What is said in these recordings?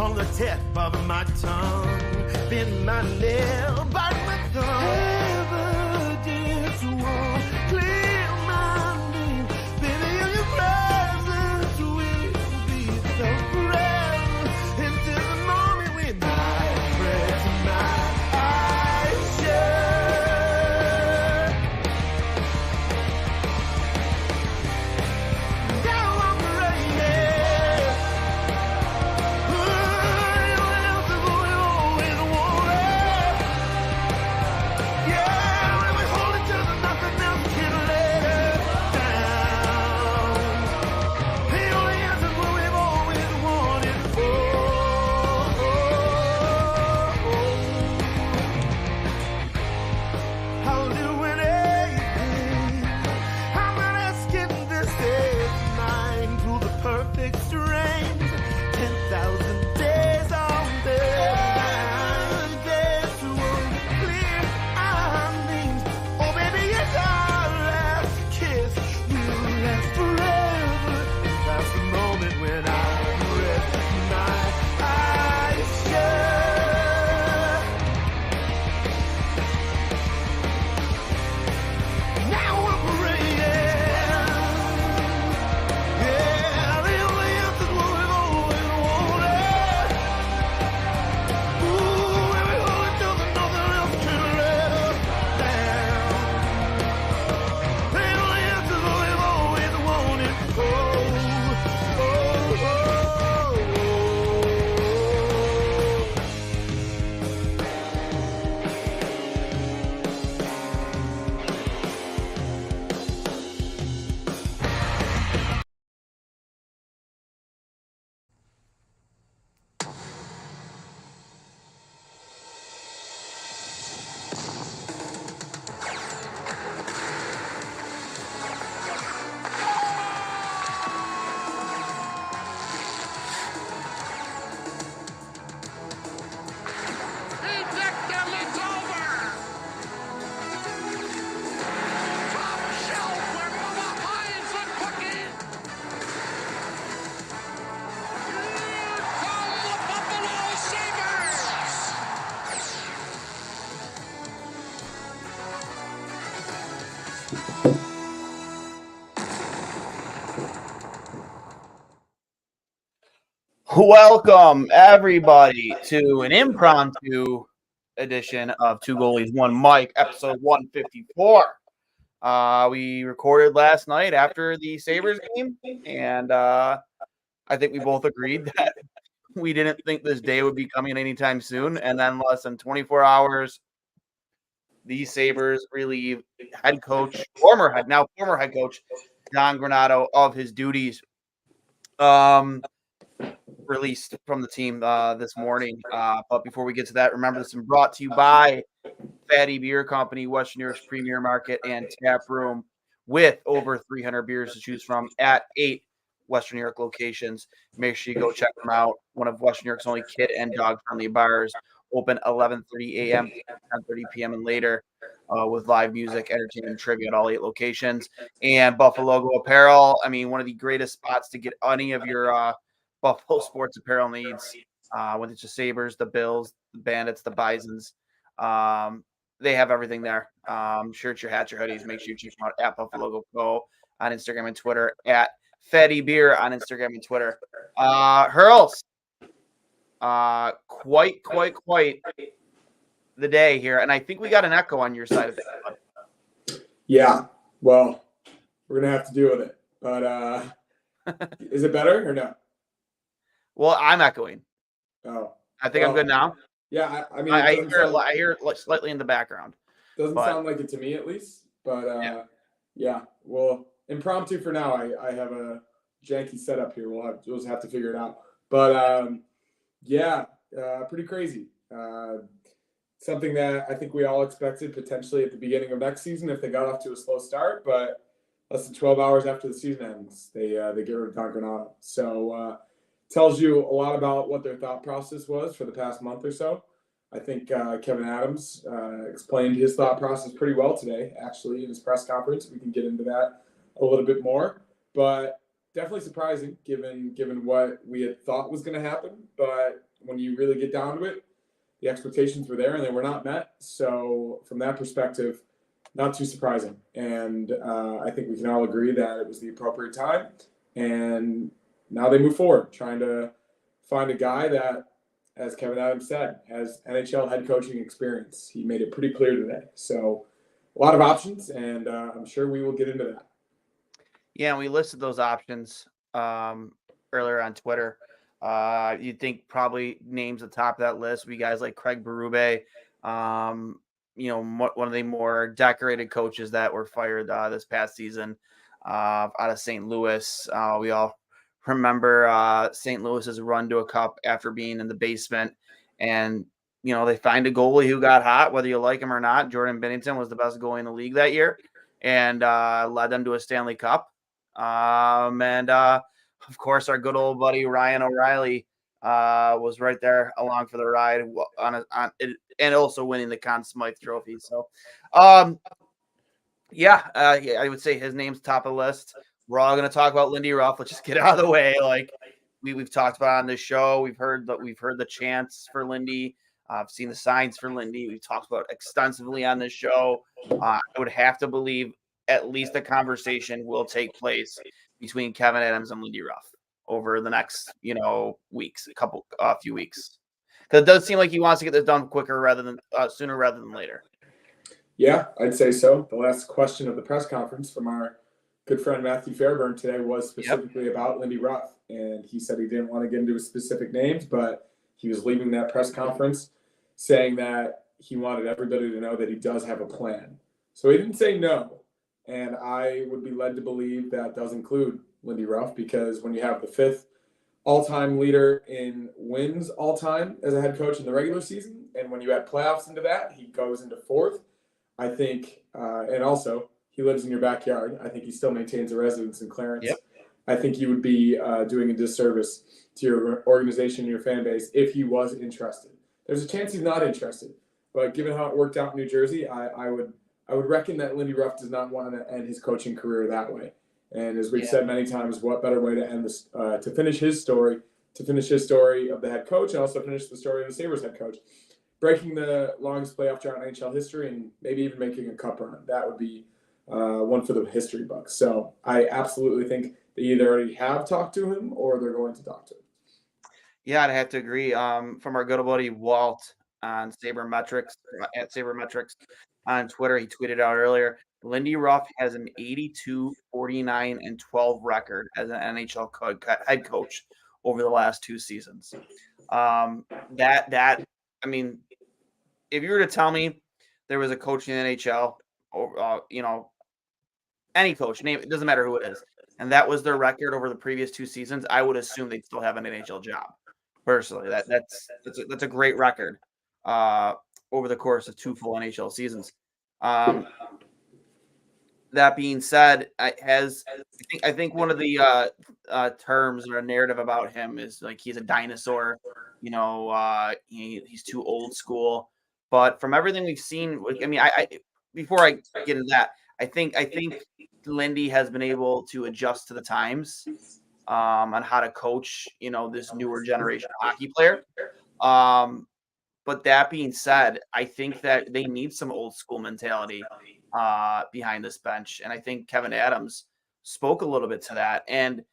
on the tip of my tongue. Bend my nail, bite my thumb. Evidence won't clear my name. Baby, your presence will be the breath into the moment when I press my eyes shut. Now I'm ready. Perfect strange, 10,000 days on there. This won't clear our names. Oh, baby, it's our last kiss. Will last forever. That's the moment when I rest my eyes shut. Now I'm ready. Welcome, everybody, to an impromptu edition of Two Goalies, One Mic, episode 154. We recorded last night after the Sabres game, and I think we both agreed that we didn't think this day would be coming anytime soon, and then less than 24 hours, the Sabres relieve former head coach, Don Granato of his duties. Released from the team this morning. But before we get to that, remember this is brought to you by Fatty Beer Company, Western New York's premier market and tap room with over 300 beers to choose from at 8 Western New York locations. Make sure you go check them out. One of Western New York's only kid and dog friendly bars, open 11:30 a.m. to 10:30 p.m. and later with live music, entertainment, and trivia at all 8 locations. And Buffalo Logo Apparel, I mean, one of the greatest spots to get any of your Buffalo sports apparel needs, whether it's the Sabres, the Bills, the Bandits, the Bisons. They have everything there. Shirts, your hats, your hoodies. Make sure you check them out at Buffalo Go on Instagram and Twitter, at Fatty Beer on Instagram and Twitter. Hurls, quite the day here, and I think we got an echo on your side of it. Yeah, well, we're gonna have to deal with it. But is it better or no? Well, I'm echoing. Oh, I think I'm good now. Yeah, I mean, I hear it slightly in the background. Doesn't sound like it to me, at least. But yeah. Well, impromptu for now. I have a janky setup here. We'll just have to figure it out. But pretty crazy. Something that I think we all expected potentially at the beginning of next season if they got off to a slow start, but less than 12 hours after the season ends, they get rid of Don Granato. So tells you a lot about what their thought process was for the past month or so. I think Kevin Adams explained his thought process pretty well today, actually, in his press conference. We can get into that a little bit more. But definitely surprising given what we had thought was going to happen. But when you really get down to it, the expectations were there and they were not met. So from that perspective, not too surprising. And I think we can all agree that it was the appropriate time. And now they move forward, trying to find a guy that, as Kevin Adams said, has NHL head coaching experience. He made it pretty clear today. So a lot of options, and I'm sure we will get into that. Yeah, and we listed those options earlier on Twitter. You'd think probably names at the top of that list would be guys like Craig Berube, one of the more decorated coaches that were fired this past season out of St. Louis. We all remember St. Louis's run to a cup after being in the basement, and they find a goalie who got hot, whether you like him or not. Jordan Binnington was the best goalie in the league that year, and led them to a Stanley Cup. Of course, our good old buddy Ryan O'Reilly was right there along for the ride and also winning the Conn Smythe Trophy. So, I would say his name's top of the list. We're all going to talk about Lindy Ruff. Let's just get out of the way. Like we've talked about on this show, we've heard the chants for Lindy. I've seen the signs for Lindy. We've talked about extensively on this show. I would have to believe at least a conversation will take place between Kevin Adams and Lindy Ruff over the next, weeks, few weeks. Because it does seem like he wants to get this done quicker sooner rather than later. Yeah, I'd say so. The last question of the press conference from our good friend Matthew Fairburn today was specifically about Lindy Ruff. And he said he didn't want to get into specific names, but he was leaving that press conference saying that he wanted everybody to know that he does have a plan. So he didn't say no. And I would be led to believe that does include Lindy Ruff, because when you have the 5th all-time leader in wins all-time as a head coach in the regular season, and when you add playoffs into that, he goes into 4th. I think, and also he lives in your backyard. I think he still maintains a residence in Clarence. Yep. I think you would be doing a disservice to your organization and your fan base if he was interested. There's a chance he's not interested, but given how it worked out in New Jersey, I would reckon that Lindy Ruff does not want to end his coaching career that way. And as we've said many times, what better way to end this, to finish his story of the head coach and also finish the story of the Sabres head coach, breaking the longest playoff drought in NHL history and maybe even making a cup run. That would be one for the history books. So I absolutely think they either already have talked to him or they're going to talk to him. Yeah, I'd have to agree. From our good buddy Walt on Sabermetrics at Sabermetrics on Twitter, he tweeted out earlier, Lindy Ruff has an 82, 49, and 12 record as an NHL head coach over the last 2 seasons. I mean, if you were to tell me there was a coach in the NHL, or any coach, name it doesn't matter who it is, and that was their record over the previous 2 seasons, I would assume they'd still have an NHL job. Personally, that's a great record over the course of 2 full NHL seasons. That being said, I think one of the terms or a narrative about him is like he's a dinosaur. He's too old school. But from everything we've seen, I before I get into that, I think Lindy has been able to adjust to the times on how to coach, this newer generation hockey player. But that being said, I think that they need some old school mentality behind this bench. And I think Kevin Adams spoke a little bit to that. And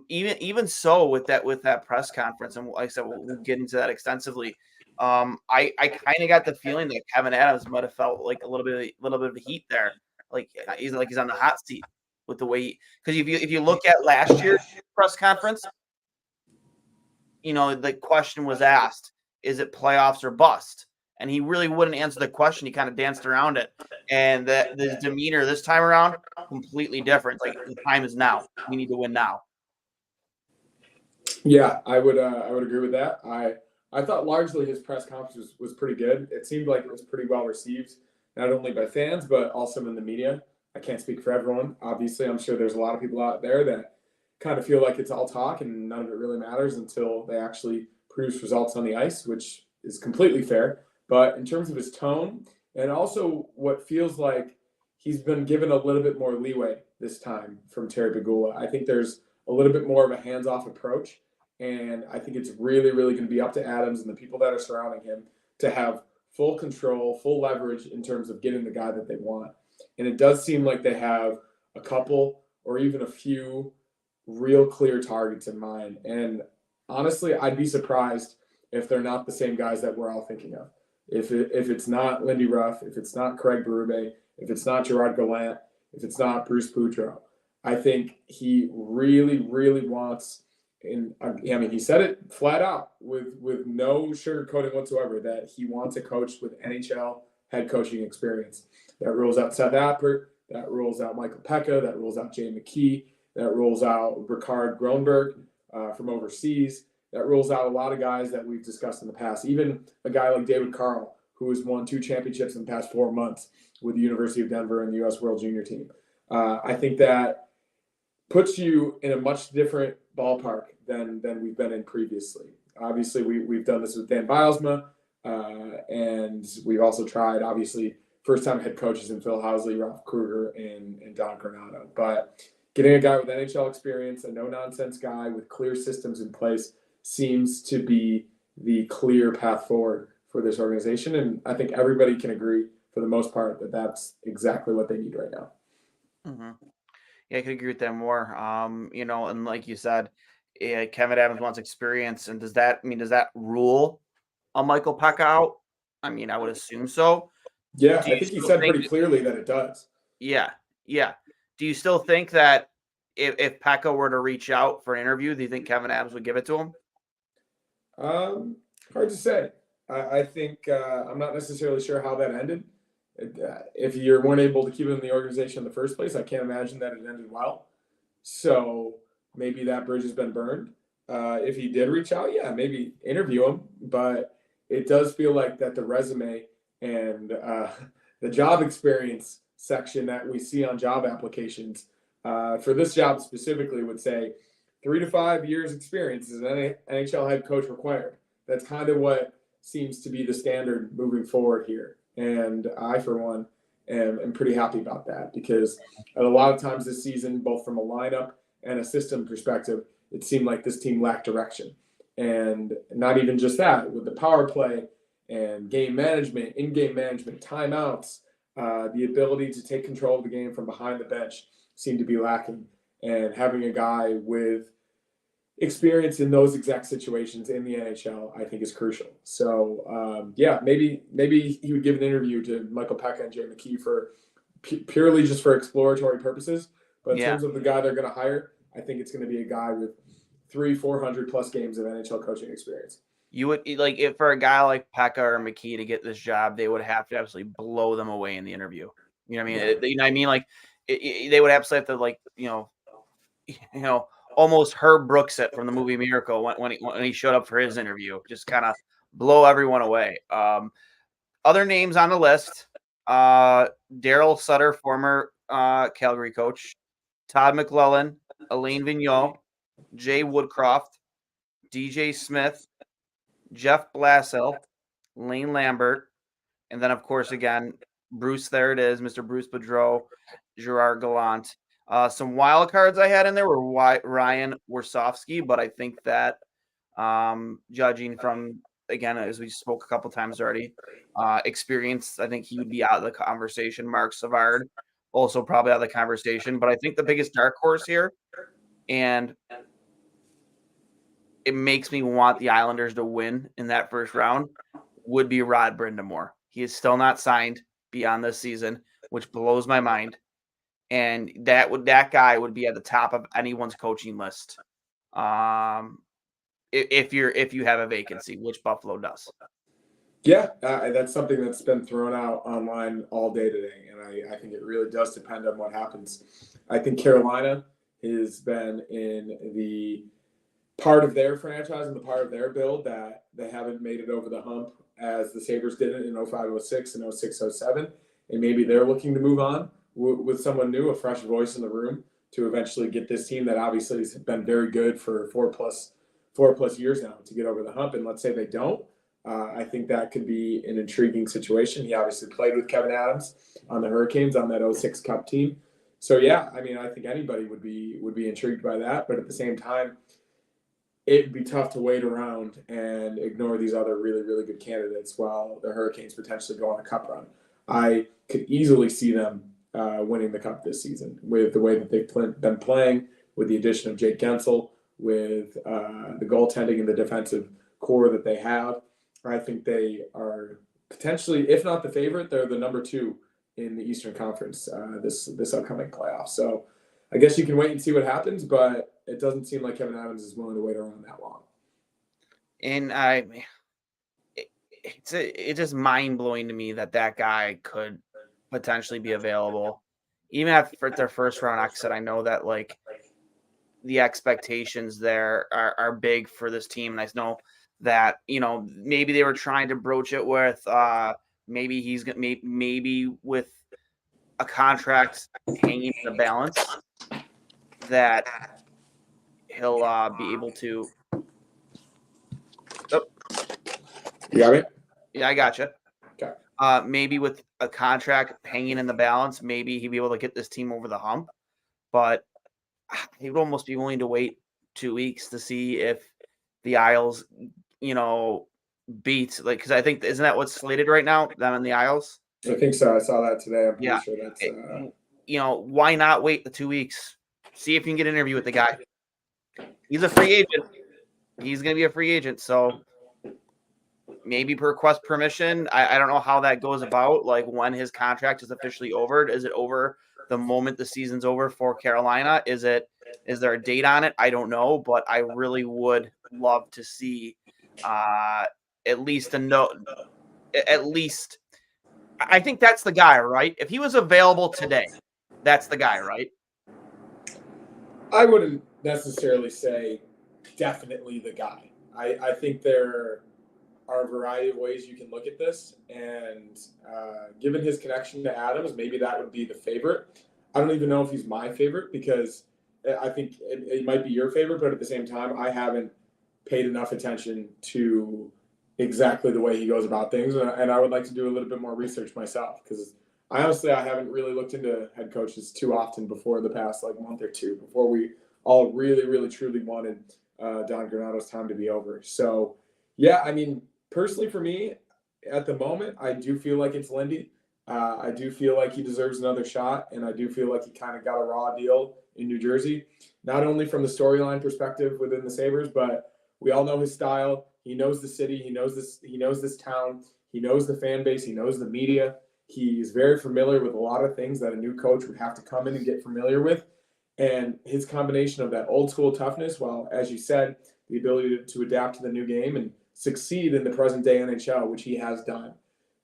even so with that press conference, and like I said, we'll get into that extensively. I kind of got the feeling that Kevin Adams might have felt like a little bit of heat there. Like he's on the hot seat with the way, because if you look at last year's press conference, the question was asked, is it playoffs or bust? And he really wouldn't answer the question. He kind of danced around it. And the demeanor this time around, completely different. Like, the time is now. We need to win now. Yeah, I would agree with that. I thought largely his press conference was pretty good. It seemed like it was pretty well received, not only by fans, but also in the media. I can't speak for everyone. Obviously, I'm sure there's a lot of people out there that kind of feel like it's all talk and none of it really matters until they actually produce results on the ice, which is completely fair. But in terms of his tone, and also what feels like he's been given a little bit more leeway this time from Terry Pegula, I think there's a little bit more of a hands-off approach. And I think it's really, really going to be up to Adams and the people that are surrounding him to have full control, full leverage in terms of getting the guy that they want. And it does seem like they have a couple or even a few real clear targets in mind. And honestly, I'd be surprised if they're not the same guys that we're all thinking of. If it's not Lindy Ruff, if it's not Craig Berube, if it's not Gerard Gallant, if it's not Bruce Boudreau, I think he really, really wants, and I mean, he said it flat out with no sugarcoating whatsoever, that he wants a coach with NHL head coaching experience. That rules out Seth Appert, that rules out Michael Pekka, that rules out Jay McKee, that rules out Ricard Gronberg from overseas. That rules out a lot of guys that we've discussed in the past. Even a guy like David Carl, who has won 2 championships in the past 4 months with the University of Denver and the U.S. World Junior Team. I think that puts you in a much different ballpark than we've been in previously. Obviously, we've done this with Dan Bilesma, and we've also tried, obviously, first-time head coaches in Phil Housley, Ralph Kruger, and Don Granato. But getting a guy with NHL experience, a no-nonsense guy with clear systems in place, seems to be the clear path forward for this organization. And I think everybody can agree, for the most part, that that's exactly what they need right now. Mm-hmm. Yeah, I could agree with that more. And like you said, Kevin Adams wants experience. And does that rule a Michael Pekka out? I mean, I would assume so. Yeah, I think he said pretty clearly that it does. Yeah. Do you still think that if Pekka were to reach out for an interview, do you think Kevin Adams would give it to him? Hard to say. I think I'm not necessarily sure how that ended. If you weren't able to keep him in the organization in the first place, I can't imagine that it ended well. So maybe that bridge has been burned. If he did reach out, yeah, maybe interview him. But it does feel like that the resume and the job experience section that we see on job applications for this job specifically would say 3 to 5 years experience is an NHL head coach required. That's kind of what seems to be the standard moving forward here. And I, for one, am pretty happy about that, because at a lot of times this season, both from a lineup and a system perspective, it seemed like this team lacked direction. And not even just that, with the power play and game management, in-game management, timeouts, the ability to take control of the game from behind the bench seemed to be lacking. And having a guy with experience in those exact situations in the NHL, I think, is crucial. So, maybe he would give an interview to Michael Pekka and Jay McKee for purely just for exploratory purposes. But in terms of the guy they're going to hire, I think it's going to be a guy with 300-400 plus games of NHL coaching experience. You would like, if for a guy like Pekka or McKee to get this job, they would have to absolutely blow them away in the interview. You know what I mean? You know what I mean? Like they would absolutely have to, like, almost Herb Brooks it from the movie Miracle when he showed up for his interview, just kind of blow everyone away. Other names on the list: Daryl Sutter, former Calgary coach; Todd McLellan; Alain Vigneault; Jay Woodcroft; DJ Smith; Jeff Blashill; Lane Lambert, and then, of course, again, Bruce. There it is, Mr. Bruce Boudreau, Gerard Gallant. Some wild cards I had in there were Ryan Warsofsky, but I think that judging from, again, as we spoke a couple times already, experience, I think he would be out of the conversation. Mark Savard also probably out of the conversation, but I think the biggest dark horse here, and it makes me want the Islanders to win in that first round, would be Rod Brind'Amour. He is still not signed beyond this season, which blows my mind. And that guy would be at the top of anyone's coaching list, if you have a vacancy, which Buffalo does. Yeah, that's something that's been thrown out online all day today, and I think it really does depend on what happens. I think Carolina has been in the part of their franchise and the part of their build that they haven't made it over the hump as the Sabres did it in 05-06 and 06-07, and maybe they're looking to move on with someone new, a fresh voice in the room, to eventually get this team that obviously has been very good for four plus years now to get over the hump. And let's say they don't, I think that could be an intriguing situation. He obviously played with Kevin Adams on the Hurricanes on that 06 Cup team. So yeah, I mean, I think anybody would be intrigued by that, but at the same time, it'd be tough to wait around and ignore these other really, really good candidates while the Hurricanes potentially go on a cup run. I could easily see them winning the cup this season with the way that they've been playing, with the addition of Jake Gensel, with the goaltending and the defensive core that they have. I think they are potentially, if not the favorite, they're the number 2 in the Eastern Conference this upcoming playoff. So I guess you can wait and see what happens, but it doesn't seem like Kevin Adams is willing to wait around that long. And it's just mind blowing to me that guy could potentially be available, even after their first round exit. I know that like the expectations there are big for this team, and I know that maybe they were trying to broach it with maybe he's gonna maybe with a contract hanging in the balance that he'll be able to. Oh. You got me? Yeah, I gotcha. Okay. Maybe with a contract hanging in the balance, maybe he'd be able to get this team over the hump. But he would almost be willing to wait 2 weeks to see if the Isles, beat, like, because I think, isn't that what's slated right now? Them and the Isles? I think so. I saw that today. I'm pretty sure that's. Why not wait the 2 weeks? See if you can get an interview with the guy. He's a free agent. He's going to be a free agent. So maybe request permission. I don't know how that goes about, like when his contract is officially over. Is it over the moment the season's over for Carolina? Is there a date on it? I don't know, but I really would love to see at least a note. At least, I think that's the guy, right? If he was available today, that's the guy, right? I wouldn't necessarily say definitely the guy. I think there are a variety of ways you can look at this, and given his connection to Adams, maybe that would be the favorite. I don't even know if he's my favorite, because I think it might be your favorite, but at the same time, I haven't paid enough attention to exactly the way he goes about things, and I would like to do a little bit more research myself, because I haven't really looked into head coaches too often before the past month or two, before we all really, really, truly wanted Don Granato's time to be over. So, yeah, I mean, personally for me, at the moment, I do feel like it's Lindy. I do feel like he deserves another shot, and I do feel like he kind of got a raw deal in New Jersey, not only from the storyline perspective within the Sabres, but we all know his style. He knows the city. He knows this town. He knows the fan base. He knows the media. He's very familiar with a lot of things that a new coach would have to come in and get familiar with. And his combination of that old school toughness, while, as you said, the ability to adapt to the new game and succeed in the present day NHL, which he has done.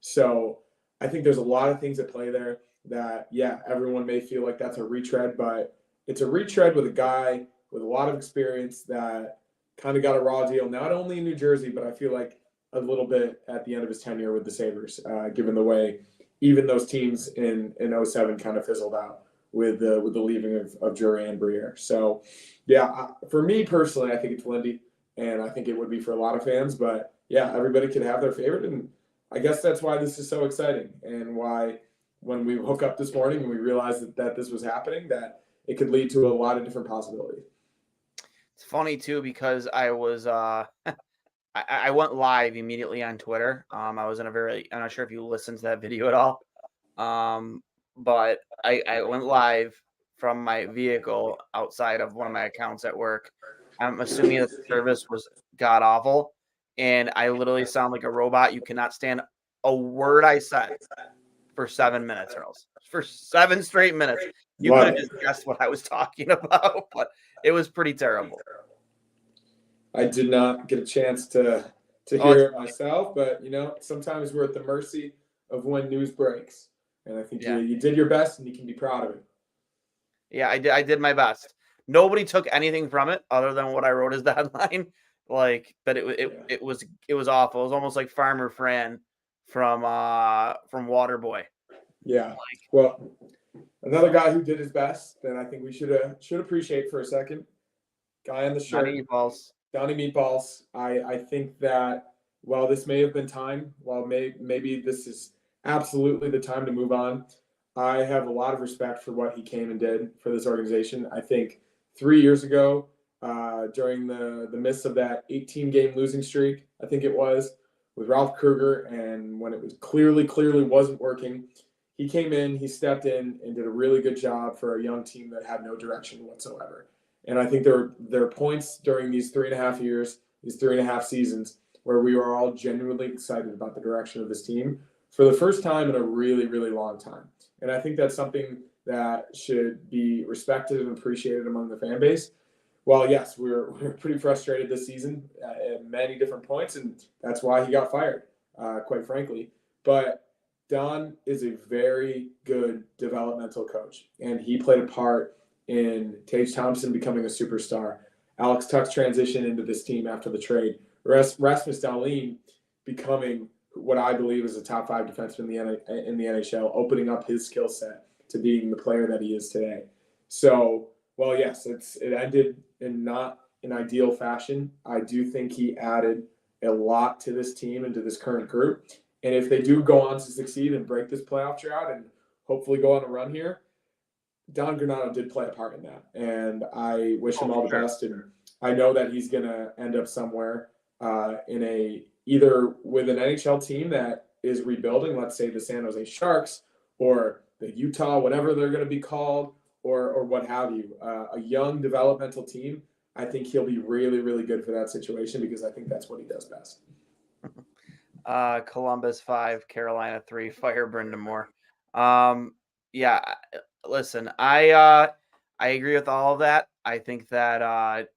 So I think there's a lot of things at play there that, yeah, everyone may feel like that's a retread, but it's a retread with a guy with a lot of experience that kind of got a raw deal, not only in New Jersey, but I feel like a little bit at the end of his tenure with the Sabres, given the way even those teams in 07 kind of fizzled out with the leaving of Drury and Briere. So, yeah, for me personally, I think it's Lindy, and I think it would be for a lot of fans. But, yeah, everybody can have their favorite, and I guess that's why this is so exciting, and why when we woke up this morning and we realized that this was happening, that it could lead to a lot of different possibilities. It's funny, too, because I was I went live immediately on Twitter. I was I'm not sure if you listened to that video at all. But I went live from my vehicle outside of one of my accounts at work. I'm assuming that the service was god awful, and I literally sound like a robot. You cannot stand a word I said for 7 minutes, Hurls. For 7 straight minutes. You could have just guessed what I was talking about, but it was pretty terrible. I did not get a chance to hear it myself, but sometimes we're at the mercy of when news breaks, and I think you did your best, and you can be proud of it. Yeah, I did my best. Nobody took anything from it other than what I wrote as the headline. But it was awful. It was almost like Farmer Fran from Waterboy. Yeah. Well, another guy who did his best that I think we should appreciate for a second. Guy on the shirt. Donnie Meatballs. I think that while this may have been time, while maybe this is absolutely the time to move on, I have a lot of respect for what he came and did for this organization. I think 3 years ago, during the midst of that 18-game losing streak, I think it was, with Ralph Kruger, and when it was clearly wasn't working, he came in, he stepped in, and did a really good job for a young team that had no direction whatsoever. And I think there are points during these 3.5 years, these 3.5 seasons, where we were all genuinely excited about the direction of this team for the first time in a really, really long time. And I think that's something that should be respected and appreciated among the fan base. Well, yes, we're pretty frustrated this season at many different points, and that's why he got fired, quite frankly. But Don is a very good developmental coach, and he played a part in Tage Thompson becoming a superstar, Alex Tuch's transition into this team after the trade, Rasmus Dahlin becoming what I believe is a top 5 defenseman in the NHL, opening up his skill set to being the player that he is today. So, well, yes, it ended in not an ideal fashion. I do think he added a lot to this team and to this current group. And if they do go on to succeed and break this playoff drought and hopefully go on a run here, Don Granato did play a part in that. And I wish him all the best. And I know that he's going to end up somewhere either with an NHL team that is rebuilding, let's say the San Jose Sharks or the Utah, whatever they're going to be called, or what have you. A young developmental team, I think he'll be really, really good for that situation because I think that's what he does best. Columbus 5, Carolina 3, fire Brendan Moore. Yeah, listen, I agree with all of that. I think that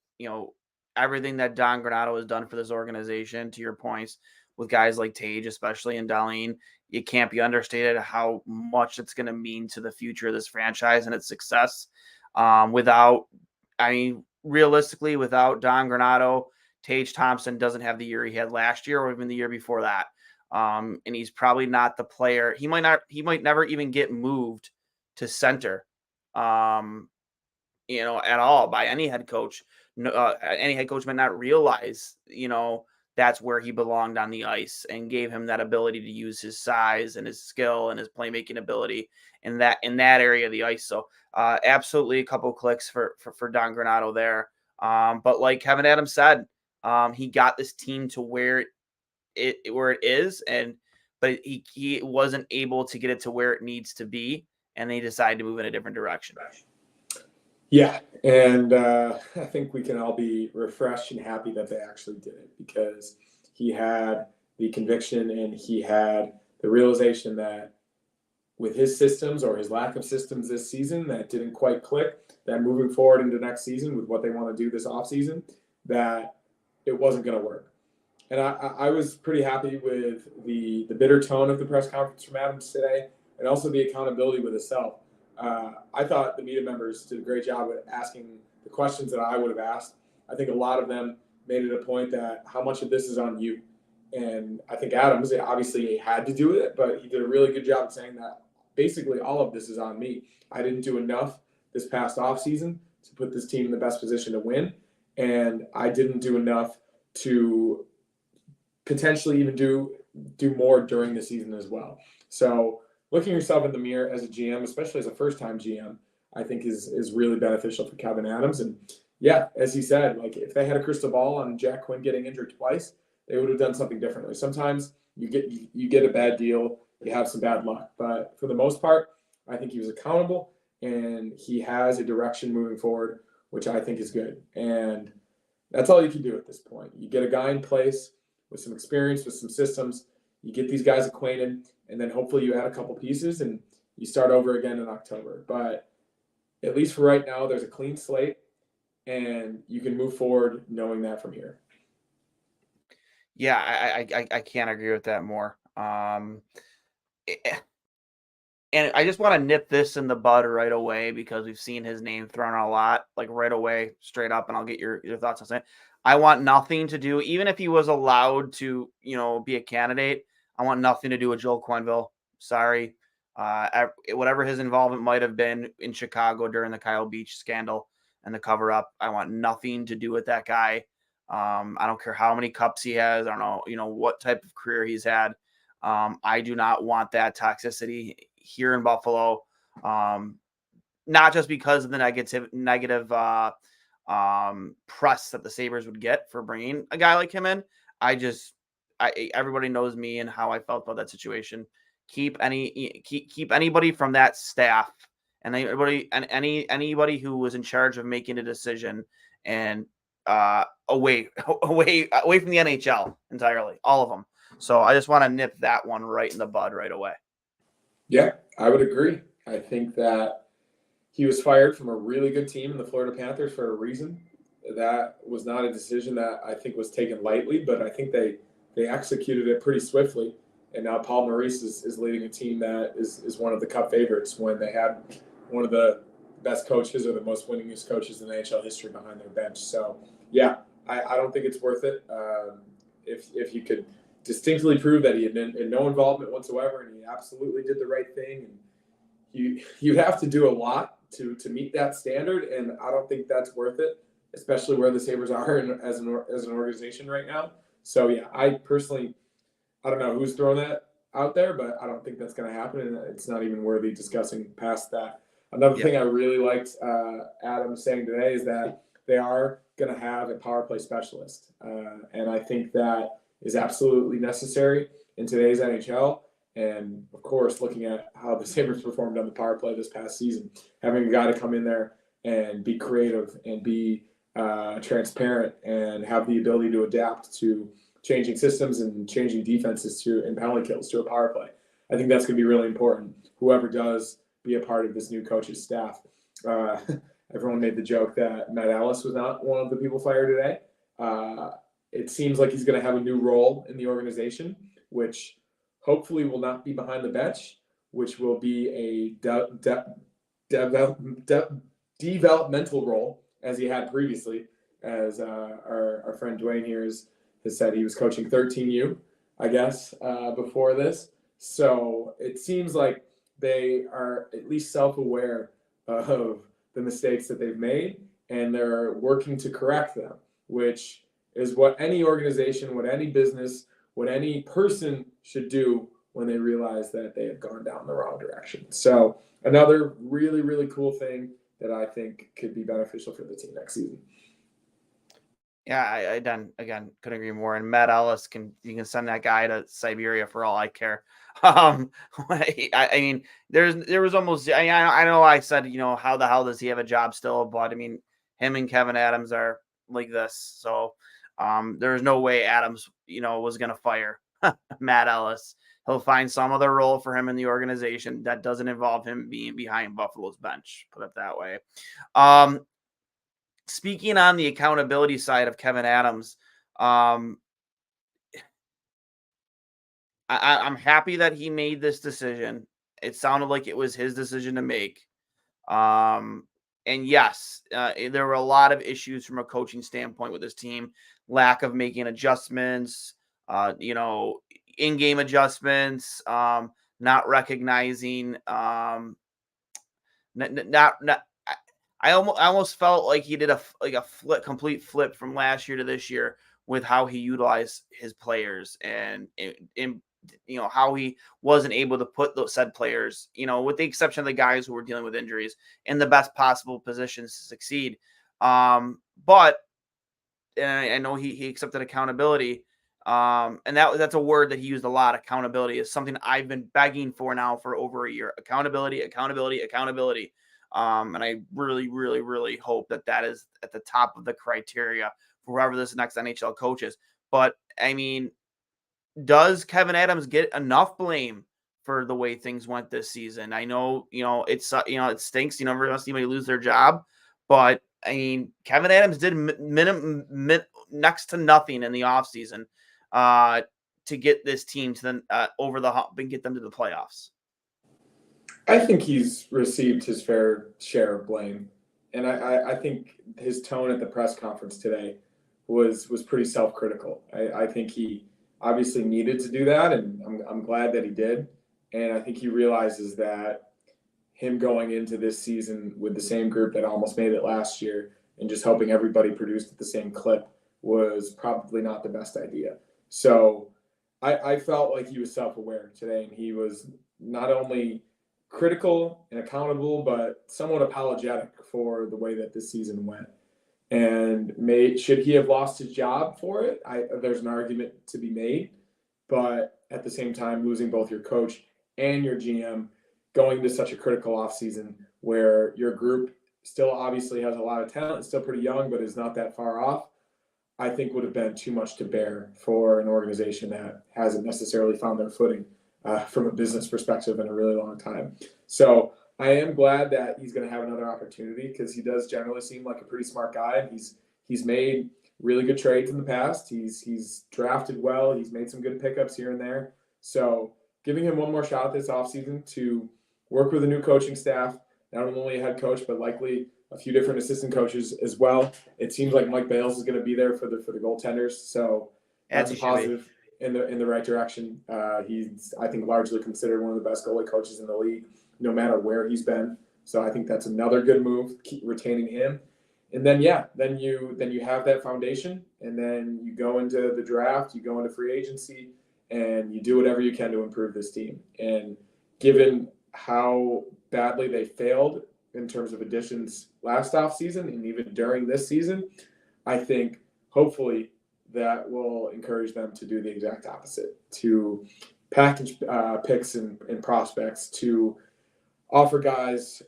everything that Don Granato has done for this organization, to your points, with guys like Tage, especially in Dahlin, it can't be understated how much it's going to mean to the future of this franchise and its success. Realistically, without Don Granato, Tage Thompson doesn't have the year he had last year or even the year before that. And he's probably not the player. He might never even get moved to center, at all by any head coach. Any head coach might not realize, that's where he belonged on the ice and gave him that ability to use his size and his skill and his playmaking ability in that area of the ice. So absolutely a couple clicks for Don Granato there. But like Kevin Adams said, he got this team to where it is, but he wasn't able to get it to where it needs to be, and they decided to move in a different direction. Yeah, and I think we can all be refreshed and happy that they actually did it because he had the conviction and he had the realization that with his systems or his lack of systems this season that didn't quite click, that moving forward into next season with what they want to do this offseason, that it wasn't going to work. And I was pretty happy with the bitter tone of the press conference from Adams today and also the accountability with himself. I thought the media members did a great job at asking the questions that I would have asked. I think a lot of them made it a point that how much of this is on you. And I think Adams, obviously he had to do it, but he did a really good job of saying that basically all of this is on me. I didn't do enough this past offseason to put this team in the best position to win. And I didn't do enough to potentially even do more during the season as well. So looking yourself in the mirror as a GM, especially as a first-time GM, I think is really beneficial for Kevin Adams. And yeah, as he said, like if they had a crystal ball on Jack Quinn getting injured twice, they would have done something differently. Sometimes you get a bad deal, you have some bad luck, but for the most part, I think he was accountable and he has a direction moving forward, which I think is good. And that's all you can do at this point. You get a guy in place with some experience, with some systems, you get these guys acquainted, and then hopefully you add a couple pieces and you start over again in October. But at least for right now, there's a clean slate and you can move forward knowing that from here. Yeah, I can't agree with that more. And I just want to nip this in the bud right away because we've seen his name thrown out a lot, like right away, straight up, and I'll get your thoughts on it. I want nothing to do, even if he was allowed to, be a candidate, I want nothing to do with Joel Quenneville. Sorry. Whatever his involvement might have been in Chicago during the Kyle Beach scandal and the cover-up, I want nothing to do with that guy. I don't care how many cups he has. I don't know, what type of career he's had. I do not want that toxicity here in Buffalo. Not just because of the negative press that the Sabres would get for bringing a guy like him in. Everybody knows me and how I felt about that situation. Keep anybody from that staff and anybody who was in charge of making a decision and away from the NHL entirely, all of them. So I just want to nip that one right in the bud right away. Yeah, I would agree. I think that he was fired from a really good team in the Florida Panthers for a reason. That was not a decision that I think was taken lightly, but I think they executed it pretty swiftly. And now Paul Maurice is leading a team that is one of the Cup favorites when they had one of the best coaches or the most winningest coaches in NHL history behind their bench. So, yeah, I don't think it's worth it. If you could distinctly prove that he had no involvement whatsoever and he absolutely did the right thing, and you'd have to do a lot to meet that standard, and I don't think that's worth it, especially where the Sabres are as an organization right now. So, yeah, I don't know who's throwing that out there, but I don't think that's going to happen, and it's not even worthy discussing past that. Another thing I really liked Adam saying today is that they are going to have a power play specialist, and I think that is absolutely necessary in today's NHL. And, of course, looking at how the Sabres performed on the power play this past season, having a guy to come in there and be creative and be transparent and have the ability to adapt to changing systems and changing defenses and penalty kills to a power play. I think that's going to be really important, whoever does be a part of this new coach's staff. Everyone made the joke that Matt Ellis was not one of the people fired today. It seems like he's going to have a new role in the organization, which hopefully will not be behind the bench, which will be a developmental role as he had previously, as our friend Duane here has said he was coaching 13U, I guess, before this. So it seems like they are at least self-aware of the mistakes that they've made, and they're working to correct them, which is what any organization, what any business, what any person should do when they realize that they have gone down the wrong direction. So another really, really cool thing that I think could be beneficial for the team next season. Yeah, I couldn't agree more. And Matt Ellis you can send that guy to Siberia for all I care. I mean, there was almost I know I said, how the hell does he have a job still? But I mean, him and Kevin Adams are like this. So there's no way Adams, was gonna fire Matt Ellis. He'll find some other role for him in the organization that doesn't involve him being behind Buffalo's bench, put it that way. Speaking on the accountability side of Kevin Adams, I'm happy that he made this decision. It sounded like it was his decision to make. And yes, there were a lot of issues from a coaching standpoint with this team, lack of making adjustments, in-game adjustments, not recognizing, I almost felt like he did a complete flip from last year to this year with how he utilized his players and how he wasn't able to put those said players, with the exception of the guys who were dealing with injuries, in the best possible positions to succeed. But I know he accepted accountability. And that's a word that he used a lot. Accountability is something I've been begging for now for over a year. Accountability. And I really, really, really hope that is at the top of the criteria for whoever this next NHL coach is. But I mean, does Kevin Adams get enough blame for the way things went this season? I know, it's it stinks. You never want to see anybody lose their job, but I mean, Kevin Adams did next to nothing in the offseason to get this team to over the hump and get them to the playoffs. I think he's received his fair share of blame, and I think his tone at the press conference today was pretty self-critical. I think he obviously needed to do that, and I'm glad that he did. And I think he realizes that him going into this season with the same group that almost made it last year and just hoping everybody produced at the same clip was probably not the best idea. So I felt like he was self-aware today, and he was not only critical and accountable, but somewhat apologetic for the way that this season went. And should he have lost his job for it? There's an argument to be made, but at the same time, losing both your coach and your GM, going into such a critical offseason where your group still obviously has a lot of talent, still pretty young, but is not that far off, I think would have been too much to bear for an organization that hasn't necessarily found their footing from a business perspective in a really long time. So I am glad that he's going to have another opportunity, because he does generally seem like a pretty smart guy. He's made really good trades in the past. He's drafted well. He's made some good pickups here and there. So giving him one more shot this offseason to work with a new coaching staff, not only a head coach, but likely a few different assistant coaches as well. It seems like Mike Bales is going to be there for the goaltenders. So that's a positive in the right direction. He's, I think, largely considered one of the best goalie coaches in the league, no matter where he's been. So I think that's another good move, keep retaining him. And then, then you have that foundation, and then you go into the draft, you go into free agency, and you do whatever you can to improve this team. And given how badly they failed in terms of additions last offseason and even during this season, I think hopefully that will encourage them to do the exact opposite, to package picks and prospects, to offer guys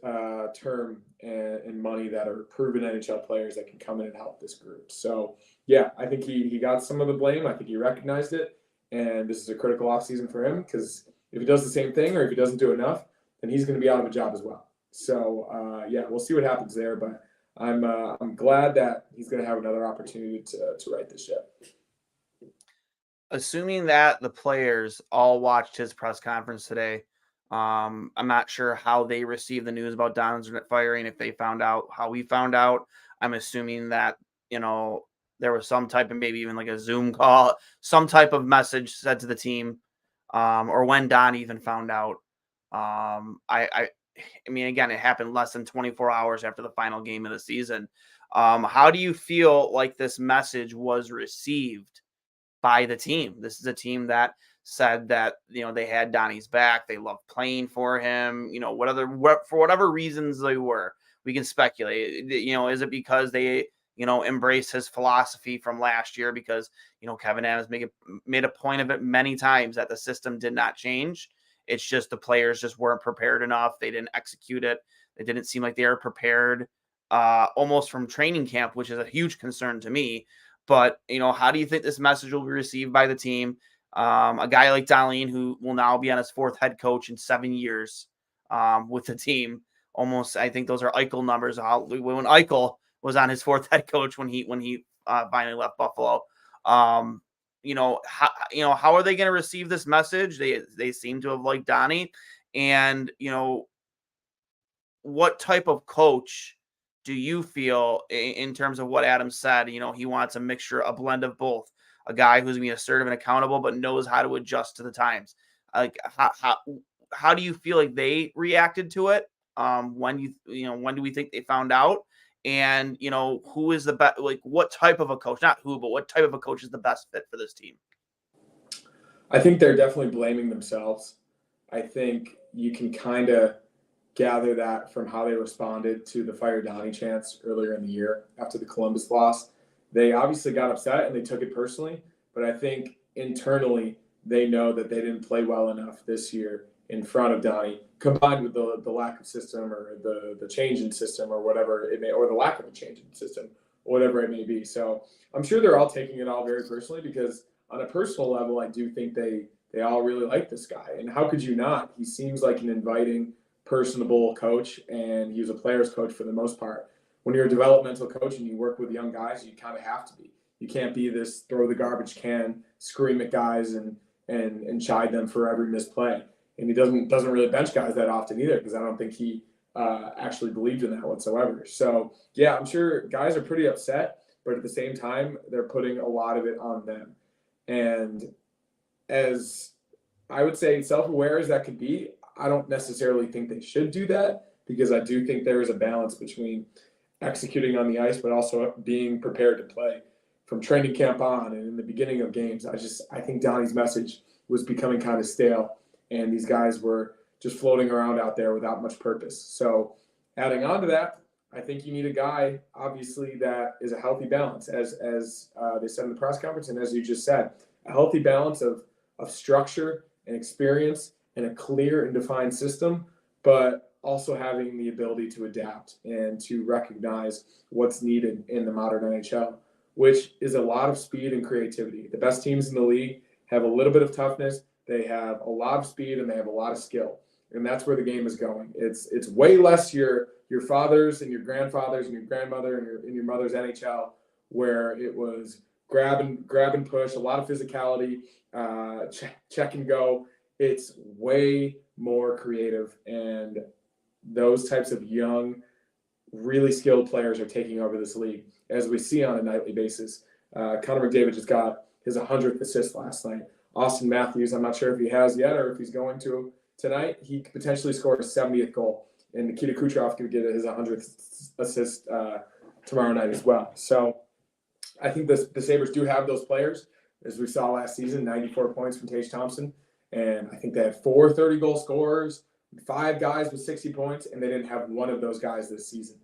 term and money that are proven NHL players that can come in and help this group. So, I think he got some of the blame. I think he recognized it, and this is a critical offseason for him, because if he does the same thing or if he doesn't do enough, then he's going to be out of a job as well. So, we'll see what happens there, but I'm glad that he's going to have another opportunity to right this ship. Assuming that the players all watched his press conference today, I'm not sure how they received the news about Don's firing, if they found out how we found out. I'm assuming that, there was some type of, maybe even like a Zoom call, some type of message said to the team, or when Don even found out. I mean, again, it happened less than 24 hours after the final game of the season. How do you feel like this message was received by the team? This is a team that said that, they had Donnie's back. They loved playing for him, for whatever reasons they were. We can speculate, is it because they, embrace his philosophy from last year, because, Kevin Adams made a point of it many times that the system did not change. It's just the players just weren't prepared enough. They didn't execute it. It didn't seem like they were prepared almost from training camp, which is a huge concern to me. But, how do you think this message will be received by the team? A guy like Darlene, who will now be on his fourth head coach in 7 years with the team. Almost, I think those are Eichel numbers. When Eichel was on his fourth head coach when he finally left Buffalo. How are they going to receive this message? They seem to have liked Donnie, and what type of coach do you feel in terms of what Adam said? He wants a mixture, a blend of both. A guy who's going to be assertive and accountable, but knows how to adjust to the times. Like how do you feel like they reacted to it? When do we think they found out? And, who is the best, like what type of a coach, not who, but what type of a coach is the best fit for this team? I think they're definitely blaming themselves. I think you can kind of gather that from how they responded to the Fire Donnie chants earlier in the year after the Columbus loss. They obviously got upset and they took it personally, but I think internally they know that they didn't play well enough this year in front of Donnie, combined with the lack of system or the change in system or whatever it may, or the lack of a change in system, or whatever it may be. So I'm sure they're all taking it all very personally, because on a personal level, I do think they all really like this guy. And how could you not? He seems like an inviting, personable coach, and he was a player's coach for the most part. When you're a developmental coach and you work with young guys, you kind of have to be. You can't be this throw the garbage can, scream at guys and chide them for every missed play. And he doesn't really bench guys that often either, because I don't think he actually believed in that whatsoever. So, I'm sure guys are pretty upset, but at the same time, they're putting a lot of it on them. And as I would say, self-aware as that could be, I don't necessarily think they should do that, because I do think there is a balance between executing on the ice, but also being prepared to play from training camp on and in the beginning of games. I think Donnie's message was becoming kind of stale, and these guys were just floating around out there without much purpose. So adding on to that, I think you need a guy, obviously, that is a healthy balance, as they said in the press conference, and as you just said, a healthy balance of structure and experience and a clear and defined system, but also having the ability to adapt and to recognize what's needed in the modern NHL, which is a lot of speed and creativity. The best teams in the league have a little bit of toughness, they have a lot of speed, and they have a lot of skill. And that's where the game is going. It's way less your fathers and your grandfathers and your grandmother and your mother's NHL, where it was grab and push, a lot of physicality, check and go. It's way more creative, and those types of young, really skilled players are taking over this league, as we see on a nightly basis. Connor McDavid just got his 100th assist last night. Austin Matthews, I'm not sure if he has yet or if he's going to tonight. He could potentially score his 70th goal, and Nikita Kucherov could get his 100th assist tomorrow night as well. So I think the Sabres do have those players, as we saw last season, 94 points from Tage Thompson, and I think they had 4 30-goal scorers, 5 guys with 60 points, and they didn't have one of those guys this season.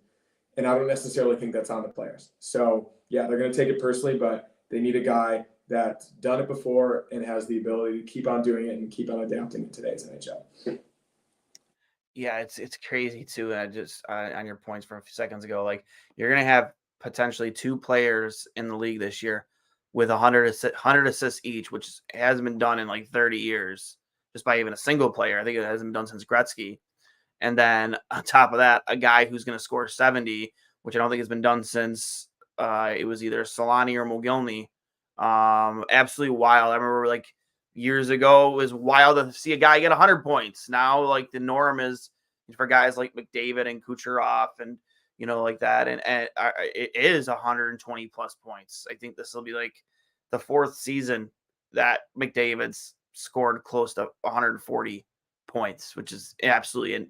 And I don't necessarily think that's on the players. So, yeah, they're going to take it personally, but they need a guy that's done it before and has the ability to keep on doing it and keep on adapting in today's NHL. Yeah, it's crazy too. And I just on your points from a few seconds ago, like you're gonna have potentially 2 players in the league this year with 100 assists each, which hasn't been done in like 30 years, just by even a single player. I think it hasn't been done since Gretzky. And then on top of that, a guy who's going to score 70, which I don't think has been done since it was either Solani or Mogilny. Absolutely wild. I remember like years ago, it was wild to see a guy get 100 points. Now, like the norm is for guys like McDavid and Kucherov and, like that. And it is 120 plus points. I think this will be like the 4th season that McDavid's scored close to 140 points, which is absolutely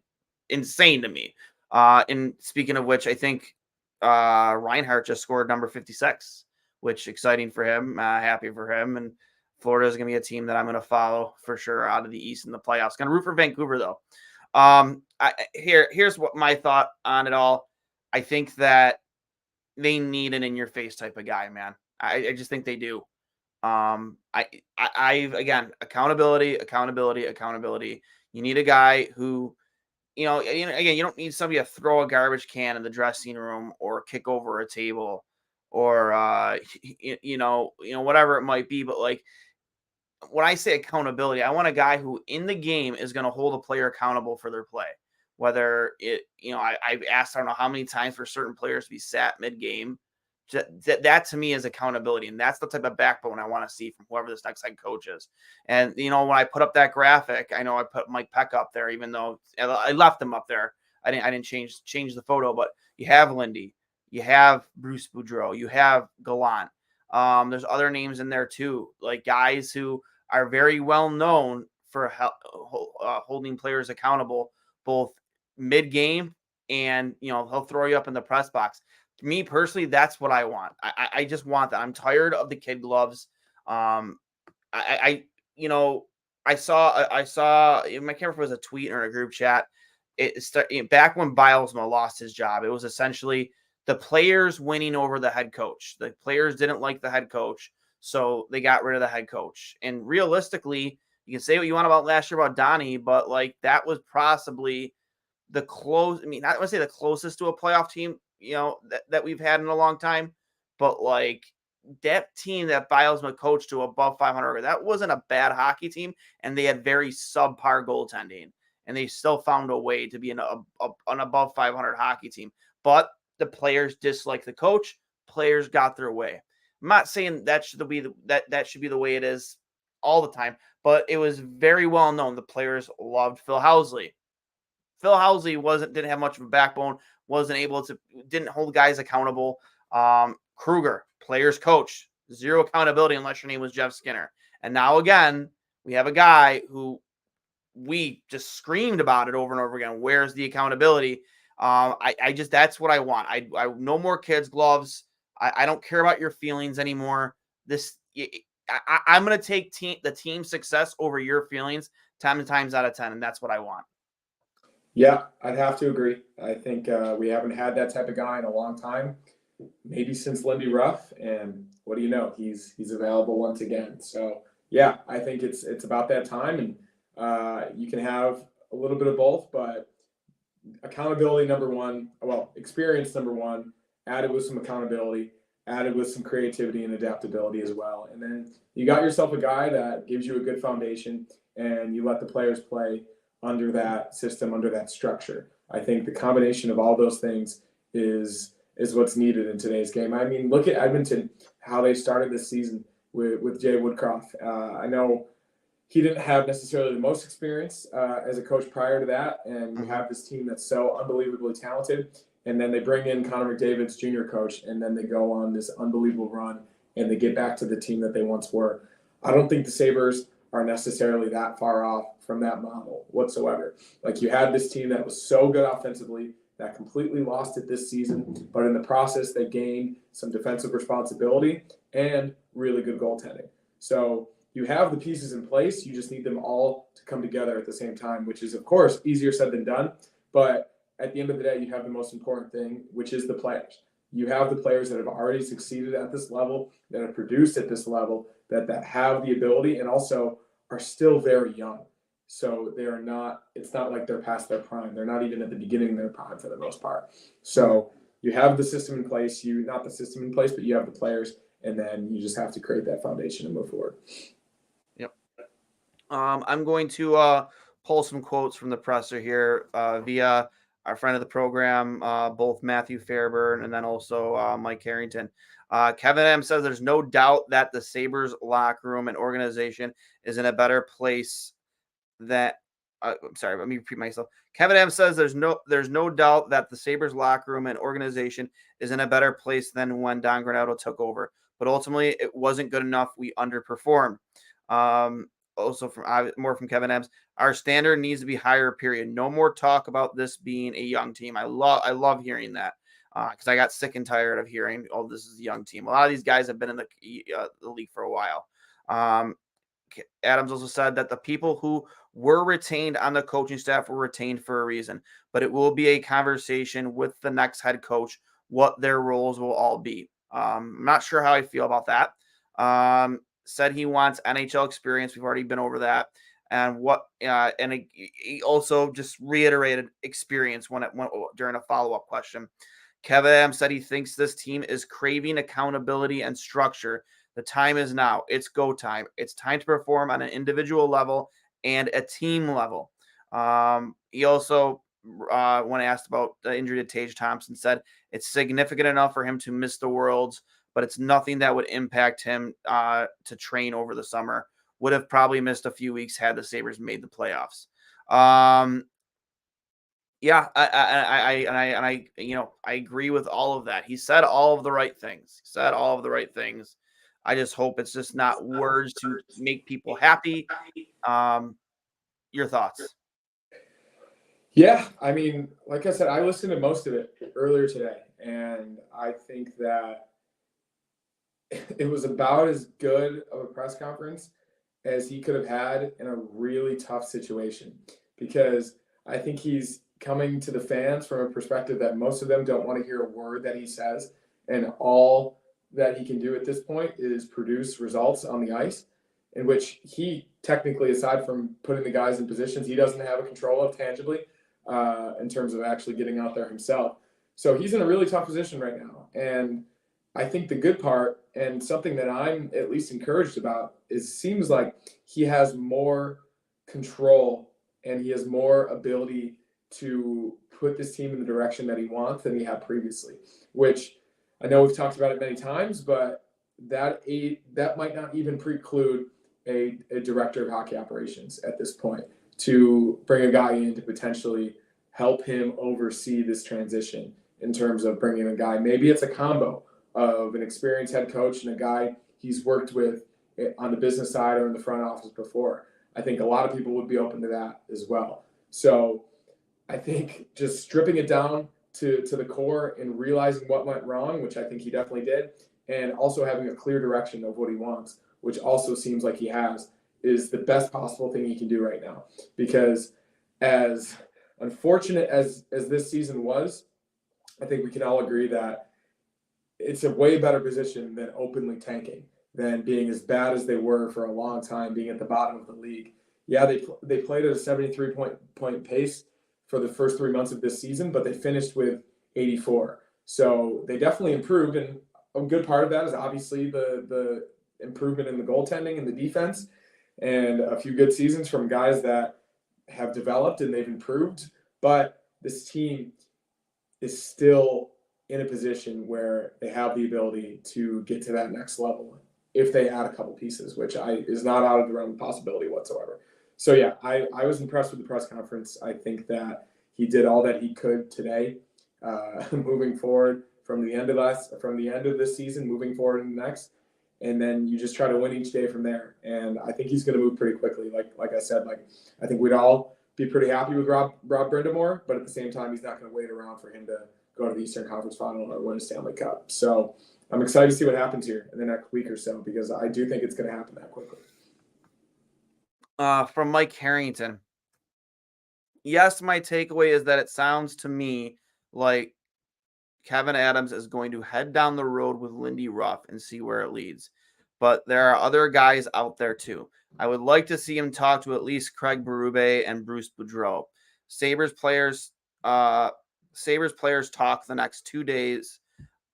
insane to me. And speaking of which, I think Reinhart just scored number 56, which exciting for him. Happy for him. And Florida is going to be a team that I'm going to follow for sure out of the East in the playoffs. Going to root for Vancouver though. Here's what my thought on it all. I think that they need an in-your-face type of guy, man. I just think they do. Again, accountability. You need a guy who, again, you don't need somebody to throw a garbage can in the dressing room or kick over a table or, whatever it might be. But like, when I say accountability, I want a guy who in the game is going to hold a player accountable for their play. Whether it, I've asked, I don't know how many times for certain players to be sat mid-game. That to me is accountability. And that's the type of backbone I want to see from whoever this next head coach is. And, when I put up that graphic, I know I put Mike Peck up there, even though I left him up there. I didn't change the photo, but you have Lindy, you have Bruce Boudreau, you have Gallant. There's other names in there too, like guys who are very well known for holding players accountable, both mid-game and, he'll throw you up in the press box. Me personally, that's what I want. I just want that. I'm tired of the kid gloves. I saw, I can't remember if it was a tweet or a group chat. Back when Bilesma lost his job, it was essentially the players winning over the head coach. The players didn't like the head coach, so they got rid of the head coach. And realistically, you can say what you want about last year about Donnie, but like that was possibly the close. I mean, not to say the closest to a playoff team, that we've had in a long time, but like that team that Bilesma coached to above 500, that wasn't a bad hockey team, and they had very subpar goaltending, and they still found a way to be an above 500 hockey team. But the players disliked the coach. Players got their way. I'm not saying that should be the way it is all the time, but it was very well known. The players loved Phil Housley. Phil Housley didn't have much of a backbone, didn't hold guys accountable. Kruger, players coach, zero accountability unless your name was Jeff Skinner. And now again, we have a guy who we just screamed about it over and over again. Where's the accountability? That's what I want. I no more kids gloves. I don't care about your feelings anymore. I'm going to take the team success over your feelings 10 times out of 10. And that's what I want. Yeah, I'd have to agree. I think we haven't had that type of guy in a long time, maybe since Lindy Ruff. And what do you know? He's available once again. So yeah, I think it's about that time, and you can have a little bit of both, but accountability number one, well, experience number one, added with some accountability, added with some creativity and adaptability as well. And then you got yourself a guy that gives you a good foundation, and you let the players play under that system, under that structure. I think the combination of all those things is what's needed in today's game. I mean, look at Edmonton, how they started this season with Jay Woodcroft. I know he didn't have necessarily the most experience as a coach prior to that, and you have this team that's so unbelievably talented, and then they bring in Connor McDavid's junior coach, and then they go on this unbelievable run, and they get back to the team that they once were. I don't think the Sabres are necessarily that far off from that model whatsoever. Like, you had this team that was so good offensively that completely lost it this season, but in the process they gained some defensive responsibility and really good goaltending. So you have the pieces in place. You just need them all to come together at the same time, which is, of course, easier said than done. But at the end of the day, you have the most important thing, which is the players. You have the players that have already succeeded at this level, that have produced at this level, that have the ability, and also are still very young. So they are not, it's not like they're past their prime. They're not even at the beginning of their prime for the most part. So you have the system in place, not the system in place, but you have the players, and then you just have to create that foundation and move forward. Yep. I'm going to pull some quotes from the presser here via our friend of the program, both Matthew Fairburn and then also Mike Harrington. Kevin M says there's no doubt that the Sabres locker room and organization is in a better place that I'm sorry, let me repeat myself. Kevin M says there's no doubt that the Sabres locker room and organization is in a better place than when Don Granato took over, but ultimately it wasn't good enough. We underperformed. Also from more from Kevin Ebbs, our standard needs to be higher, period. No more talk about this being a young team. I love hearing that because I got sick and tired of hearing, oh, this is a young team. A lot of these guys have been in the league for a while. Adams also said that the people who were retained on the coaching staff were retained for a reason, but it will be a conversation with the next head coach what their roles will all be. I'm not sure how I feel about that. Said he wants NHL experience. We've already been over that. And he also just reiterated experience when during a follow-up question. Kevin Adams said he thinks this team is craving accountability and structure. The time is now. It's go time. It's time to perform on an individual level and a team level. He also, when asked about the injury to Tage Thompson, said it's significant enough for him to miss the Worlds, but it's nothing that would impact him to train over the summer. Would have probably missed a few weeks had the Sabres made the playoffs. Yeah, I agree with all of that. He said all of the right things. I just hope it's just not words to make people happy. Your thoughts? Yeah, I mean, like I said, I listened to most of it earlier today, and I think that it was about as good of a press conference as he could have had in a really tough situation, because I think he's coming to the fans from a perspective that most of them don't want to hear a word that he says, and all that he can do at this point is produce results on the ice, in which he technically, aside from putting the guys in positions he doesn't have a control of tangibly, in terms of actually getting out there himself. So he's in a really tough position right now. And I think the good part, and something that I'm at least encouraged about, is seems like he has more control and he has more ability to put this team in the direction that he wants than he had previously, which I know we've talked about it many times, but that might not even preclude a director of hockey operations at this point to bring a guy in to potentially help him oversee this transition in terms of bringing a guy. Maybe it's a combo of an experienced head coach and a guy he's worked with on the business side or in the front office before. I think a lot of people would be open to that as well. So I think just stripping it down to the core and realizing what went wrong, which I think he definitely did, and also having a clear direction of what he wants, which also seems like he has, is the best possible thing he can do right now. Because as unfortunate as this season was, I think we can all agree that it's a way better position than openly tanking, than being as bad as they were for a long time, being at the bottom of the league. Yeah, they played at a 73 point pace for the first 3 months of this season, but they finished with 84. So they definitely improved, and a good part of that is obviously the improvement in the goaltending and the defense, and a few good seasons from guys that have developed and they've improved. But this team is still in a position where they have the ability to get to that next level if they add a couple pieces, which is not out of the realm of possibility whatsoever. So yeah, I was impressed with the press conference. I think that he did all that he could today, moving forward from the end of this season, moving forward in the next, and then you just try to win each day from there. And I think he's going to move pretty quickly. Like I said, I think we'd all be pretty happy with Rob Brind'Amour, but at the same time, he's not going to wait around for him to go to the Eastern Conference Final or win a Stanley Cup. So I'm excited to see what happens here in the next week or so, because I do think it's going to happen that quickly. From Mike Harrington. Yes, my takeaway is that it sounds to me like Kevin Adams is going to head down the road with Lindy Ruff and see where it leads. But there are other guys out there too. I would like to see him talk to at least Craig Berube and Bruce Boudreau. Sabres players talk the next 2 days.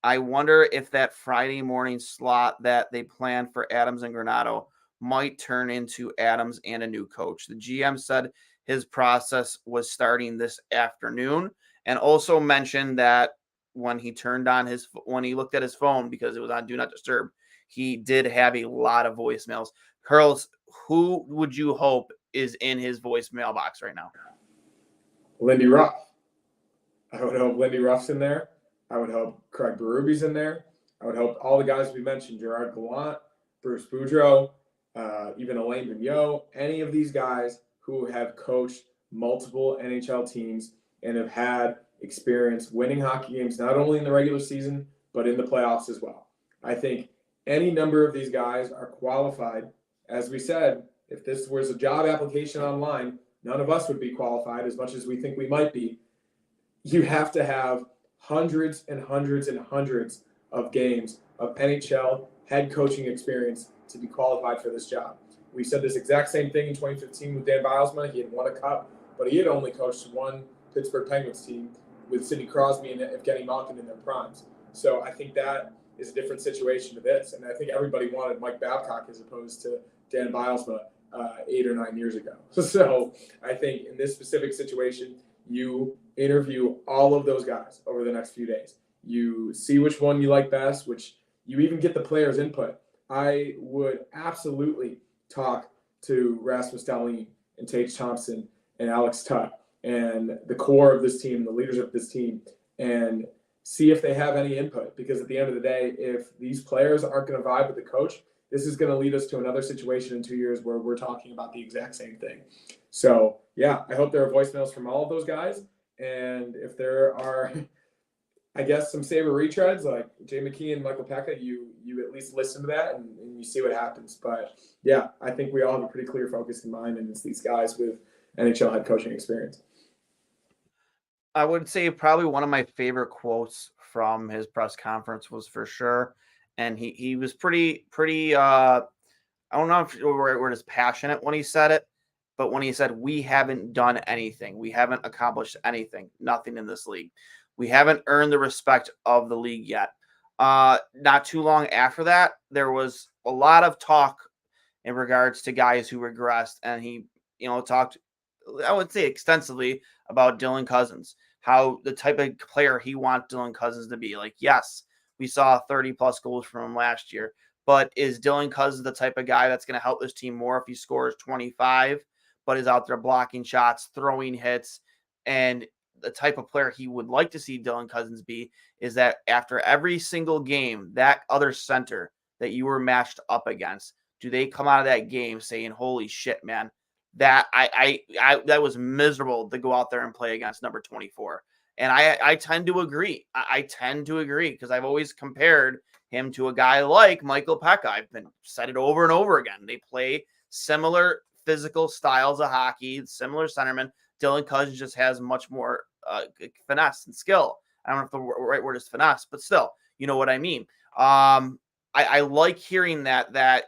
I wonder if that Friday morning slot that they plan for Adams and Granato might turn into Adams and a new coach. The GM said his process was starting this afternoon, and also mentioned that when he looked at his phone, because it was on Do Not Disturb, he did have a lot of voicemails. Hurls, who would you hope is in his voicemail box right now? Lindy Ruff. I would hope Lindy Ruff's in there. I would hope Craig Berube's in there. I would hope all the guys we mentioned, Gerard Gallant, Bruce Boudreau, even Alain Vigneault, any of these guys who have coached multiple NHL teams and have had experience winning hockey games, not only in the regular season, but in the playoffs as well. I think any number of these guys are qualified. As we said, if this was a job application online, none of us would be qualified as much as we think we might be. You have to have hundreds and hundreds and hundreds of games of NHL head coaching experience to be qualified for this job. We said this exact same thing in 2015 with Dan Bilesma. He had won a cup, but he had only coached one Pittsburgh Penguins team with Sidney Crosby and Evgeny Malkin in their primes. So I think that is a different situation to this. And I think everybody wanted Mike Babcock as opposed to Dan Bilesma 8 or 9 years ago. So I think in this specific situation, you interview all of those guys over the next few days. You see which one you like best, which you even get the players' input. I would absolutely talk to Rasmus Dahlin and Tage Thompson and Alex Tuck and the core of this team, the leaders of this team, and see if they have any input. Because at the end of the day, if these players aren't going to vibe with the coach, this is going to lead us to another situation in 2 years where we're talking about the exact same thing. So, yeah, I hope there are voicemails from all of those guys. And if there are, I guess, some Sabre retreads like Jay McKee and Michael Pekka, you at least listen to that and you see what happens. But, yeah, I think we all have a pretty clear focus in mind, and it's these guys with NHL head coaching experience. I would say probably one of my favorite quotes from his press conference was for sure. And he was pretty I don't know if the right word is passionate when he said it, but when he said, we haven't done anything, we haven't accomplished anything, nothing in this league. We haven't earned the respect of the league yet. Not too long after that, there was a lot of talk in regards to guys who regressed. And he, talked, I would say extensively about Dylan Cousins, how the type of player he wants Dylan Cousins to be. Like, yes, we saw 30-plus goals from him last year, but is Dylan Cousins the type of guy that's going to help this team more if he scores 25, but is out there blocking shots, throwing hits? And the type of player he would like to see Dylan Cousins be is that after every single game, that other center that you were matched up against, do they come out of that game saying, holy shit, man, that that was miserable to go out there and play against number 24. And I tend to agree. I tend to agree because I've always compared him to a guy like Michael Pekka. I've been said it over and over again. They play similar physical styles of hockey, similar centermen. Dylan Cousins just has much more finesse and skill. I don't know if the right word is finesse, but still, you know what I mean. I like hearing that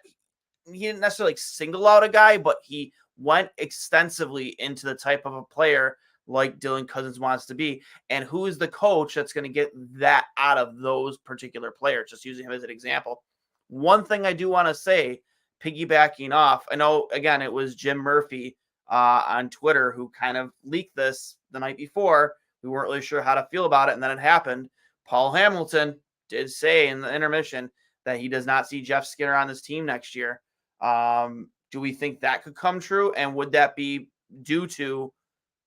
he didn't necessarily single out a guy, but he went extensively into the type of a player like Dylan Cousins wants to be, and who is the coach that's going to get that out of those particular players, just using him as an example. One thing I do want to say, piggybacking off, I know, again, it was Jim Murphy on Twitter who kind of leaked this the night before. We weren't really sure how to feel about it, and then it happened. Paul Hamilton did say in the intermission that he does not see Jeff Skinner on this team next year. Do we think that could come true? And would that be due to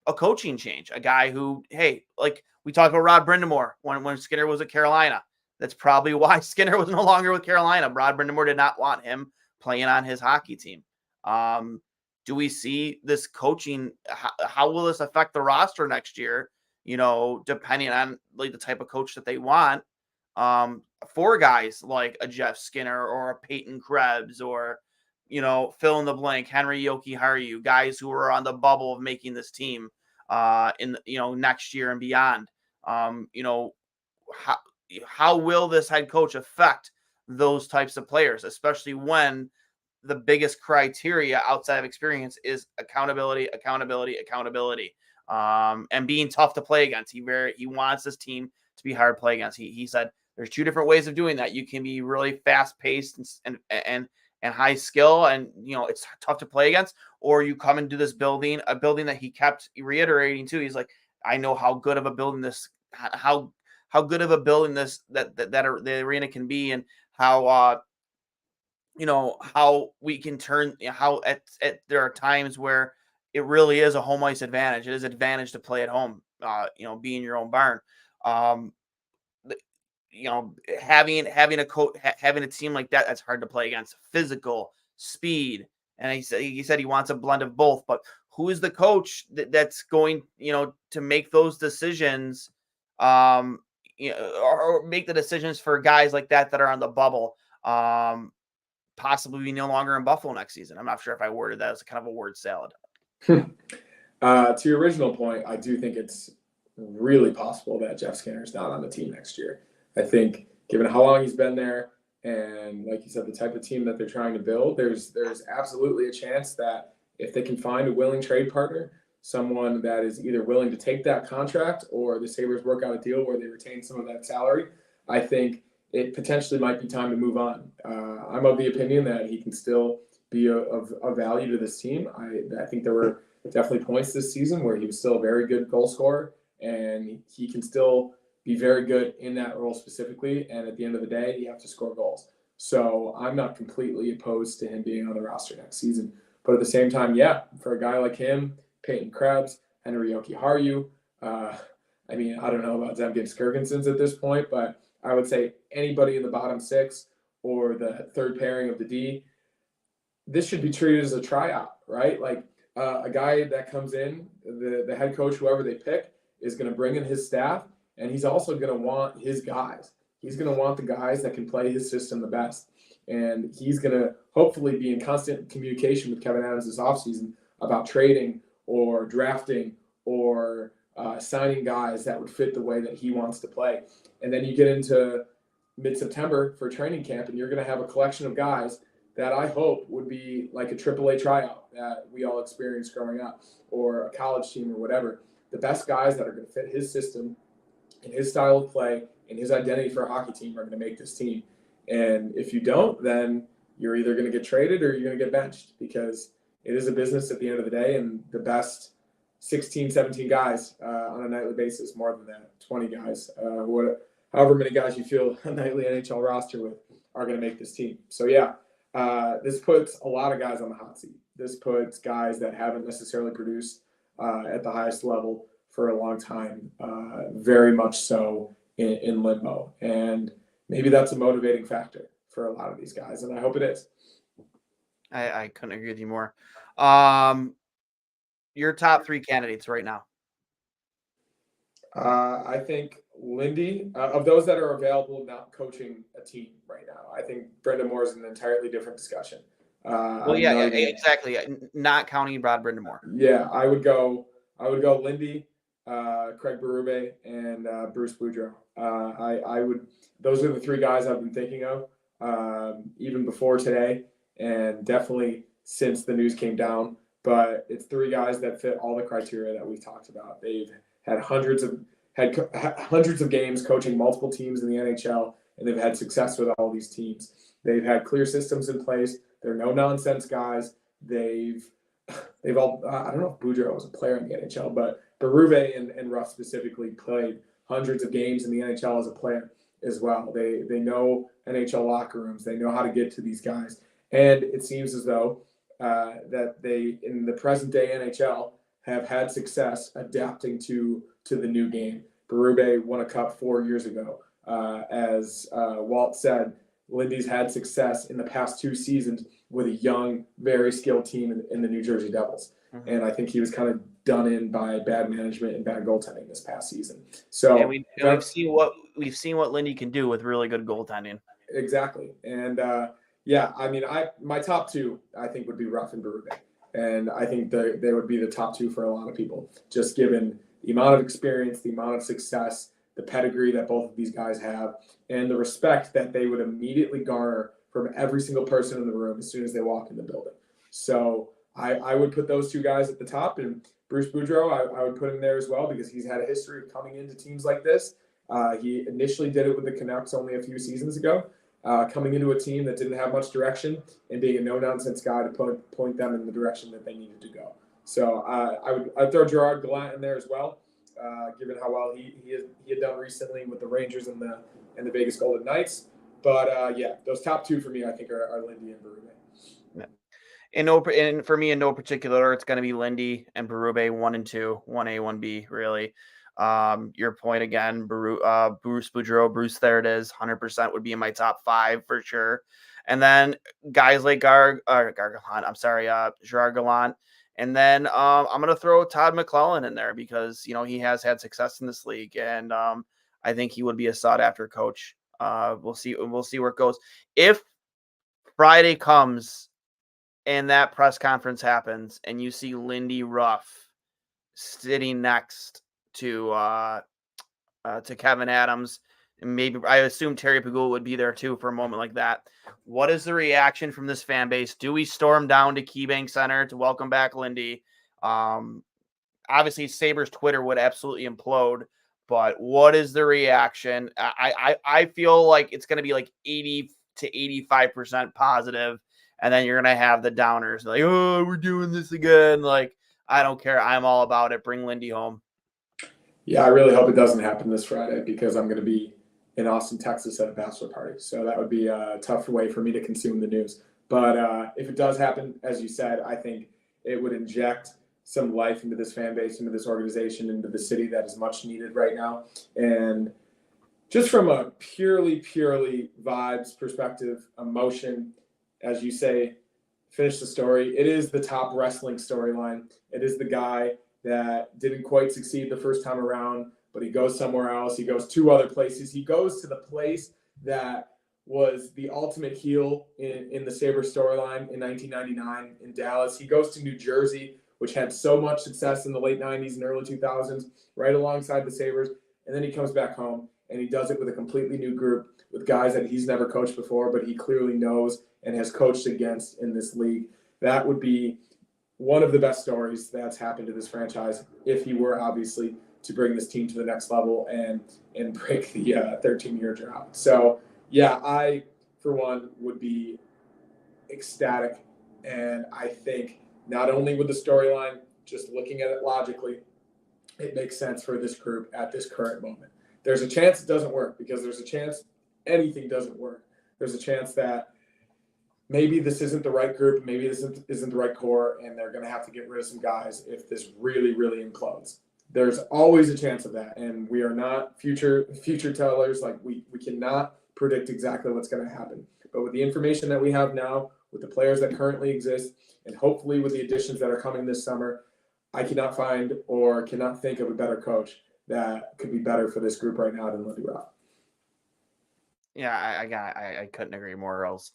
a coaching change? A guy who, hey, like we talked about Rod Brindamore when Skinner was at Carolina. That's probably why Skinner was no longer with Carolina. Rod Brindamore did not want him playing on his hockey team. Do we see this coaching? How will this affect the roster next year? You know, depending on like the type of coach that they want. For guys like a Jeff Skinner or a Peyton Krebs or, you know, fill in the blank, Henry Jokiharju, guys who are on the bubble of making this team in, you know, next year and beyond. You know, how will this head coach affect those types of players, especially when the biggest criteria outside of experience is accountability, and being tough to play against. He wants this team to be hard to play against. He said there's two different ways of doing that. You can be really fast paced and high skill, and you know it's tough to play against, or you come into this building, a building that he kept reiterating too. He's like, I know how good of a building this, how good of a building this that the arena can be, and how you know how we can turn, how at there are times where it really is a home ice advantage. It is an advantage to play at home. You know, be in your own barn. You know, having a team like that, that's hard to play against. Physical, speed, and he said he wants a blend of both. But who is the coach that's going, you know, to make those decisions? You know, or make the decisions for guys like that are on the bubble. Possibly be no longer in Buffalo next season. I'm not sure if I worded that as kind of a word salad. To your original point, I do think it's really possible that Jeff Skinner is not on the team next year. I think given how long he's been there and, like you said, the type of team that they're trying to build, there's absolutely a chance that if they can find a willing trade partner, someone that is either willing to take that contract or the Sabres work out a deal where they retain some of that salary, I think it potentially might be time to move on. I'm of the opinion that he can still be of value to this team. I think there were definitely points this season where he was still a very good goal scorer, and he can still be very good in that role specifically. And at the end of the day, you have to score goals. So I'm not completely opposed to him being on the roster next season. But at the same time, yeah, for a guy like him, Peyton Krebs, Henry Jokiharju, I mean, I don't know about Zemgun Skirgensons at this point, but I would say anybody in the bottom six or the third pairing of the D, this should be treated as a tryout, right? Like a guy that comes in, the head coach, whoever they pick, is going to bring in his staff, and he's also going to want his guys. He's going to want the guys that can play his system the best. And he's going to hopefully be in constant communication with Kevin Adams this offseason about trading or drafting or signing guys that would fit the way that he wants to play. And then you get into mid-September for training camp, and you're going to have a collection of guys that I hope would be like a AAA tryout that we all experienced growing up, or a college team or whatever. The best guys that are going to fit his system and his style of play and his identity for a hockey team are going to make this team. And if you don't, then you're either going to get traded or you're going to get benched, because it is a business at the end of the day, and the best 16, 17 guys on a nightly basis, more than that, 20 guys, however many guys you feel a nightly NHL roster with, are going to make this team. So, yeah, this puts a lot of guys on the hot seat. This puts guys that haven't necessarily produced at the highest level for a long time, very much so in limbo. And maybe that's a motivating factor for a lot of these guys, and I hope it is. I couldn't agree with you more. Your top three candidates right now. I think Lindy, of those that are available, not coaching a team right now, I think Brendan Moore is an entirely different discussion. Exactly. Not counting Rod Brindamore. Yeah, I would go I would go Lindy, Craig Berube, and Bruce Boudreau. I would. Those are the three guys I've been thinking of, even before today, and definitely since the news came down. But it's three guys that fit all the criteria that we've talked about. They've had hundreds of games coaching multiple teams in the NHL, and they've had success with all these teams. They've had clear systems in place. They're no nonsense guys. They've all, I don't know if Boudreau was a player in the NHL, but Berube and Ruff specifically played hundreds of games in the NHL as a player as well. They know NHL locker rooms. They know how to get to these guys. And it seems as though that they, in the present day NHL, have had success adapting to the new game. Berube won a cup 4 years ago. As Walt said, Lindy's had success in the past 2 seasons with a young, very skilled team in the New Jersey Devils. Mm-hmm. And I think he was kind of done in by bad management and bad goaltending this past season. So we've seen what Lindy can do with really good goaltending. Exactly. And my top 2 I think would be Ruff and Berube. And I think they would be the top 2 for a lot of people, just given the amount of experience, the amount of success, the pedigree that both of these guys have, and the respect that they would immediately garner from every single person in the room as soon as they walk in the building. So I would put those 2 guys at the top, and Bruce Boudreau, I would put him there as well because he's had a history of coming into teams like this. He initially did it with the Canucks only a few seasons ago, coming into a team that didn't have much direction and being a no-nonsense guy to point them in the direction that they needed to go. So I'd throw Gerard Gallant in there as well, given how well he had done recently with the Rangers and the Vegas Golden Knights. But those top 2 for me, I think, are Lindy and Berube. Yeah. And for me, in no particular order, it's going to be Lindy and Berube 1 and 2, 1A, 1B, really. Your point again, Bruce Boudreau, Bruce, there it is, 100% would be in my top 5 for sure. And then guys like Gerard Gallant. And then I'm going to throw Todd McClellan in there because, he has had success in this league. And I think he would be a sought-after coach. We'll see where it goes. If Friday comes and that press conference happens and you see Lindy Ruff sitting next to Kevin Adams, and maybe I assume Terry Pagula would be there too for a moment like that. What is the reaction from this fan base? Do we storm down to KeyBank Center to welcome back Lindy? Obviously, Sabres Twitter would absolutely implode, but what is the reaction? I feel like it's going to be like 80 to 85% positive, and then you're going to have the downers like, oh, we're doing this again. Like, I don't care. I'm all about it. Bring Lindy home. Yeah, I really hope it doesn't happen this Friday because I'm going to be in Austin, Texas at a bachelor party. So that would be a tough way for me to consume the news. But if it does happen, as you said, I think it would inject some life into this fan base, into this organization, into the city that is much needed right now. And just from a purely vibes perspective, emotion, as you say, finish the story. It is the top wrestling storyline. It is the guy that didn't quite succeed the first time around, but he goes somewhere else. He goes 2 other places. He goes to the place that was the ultimate heel in the Sabres storyline in 1999 in Dallas. He goes to New Jersey, which had so much success in the late 90s and early 2000s, right alongside the Sabres. And then he comes back home, and he does it with a completely new group with guys that he's never coached before, but he clearly knows and has coached against in this league. That would be one of the best stories that's happened to this franchise if he were obviously to bring this team to the next level and break the 13-year drought. So, yeah, I, for one, would be ecstatic. And I think not only with the storyline, just looking at it logically, it makes sense for this group at this current moment. There's a chance it doesn't work because there's a chance anything doesn't work. There's a chance that maybe this isn't the right group, maybe this isn't the right core, and they're going to have to get rid of some guys if this really implodes. There's always a chance of that, and we are not future tellers. Like we cannot predict exactly what's going to happen. But with the information that we have now, with the players that currently exist, and hopefully with the additions that are coming this summer, I cannot find or cannot think of a better coach that could be better for this group right now than Lindy Ruff. Yeah, I couldn't agree more else.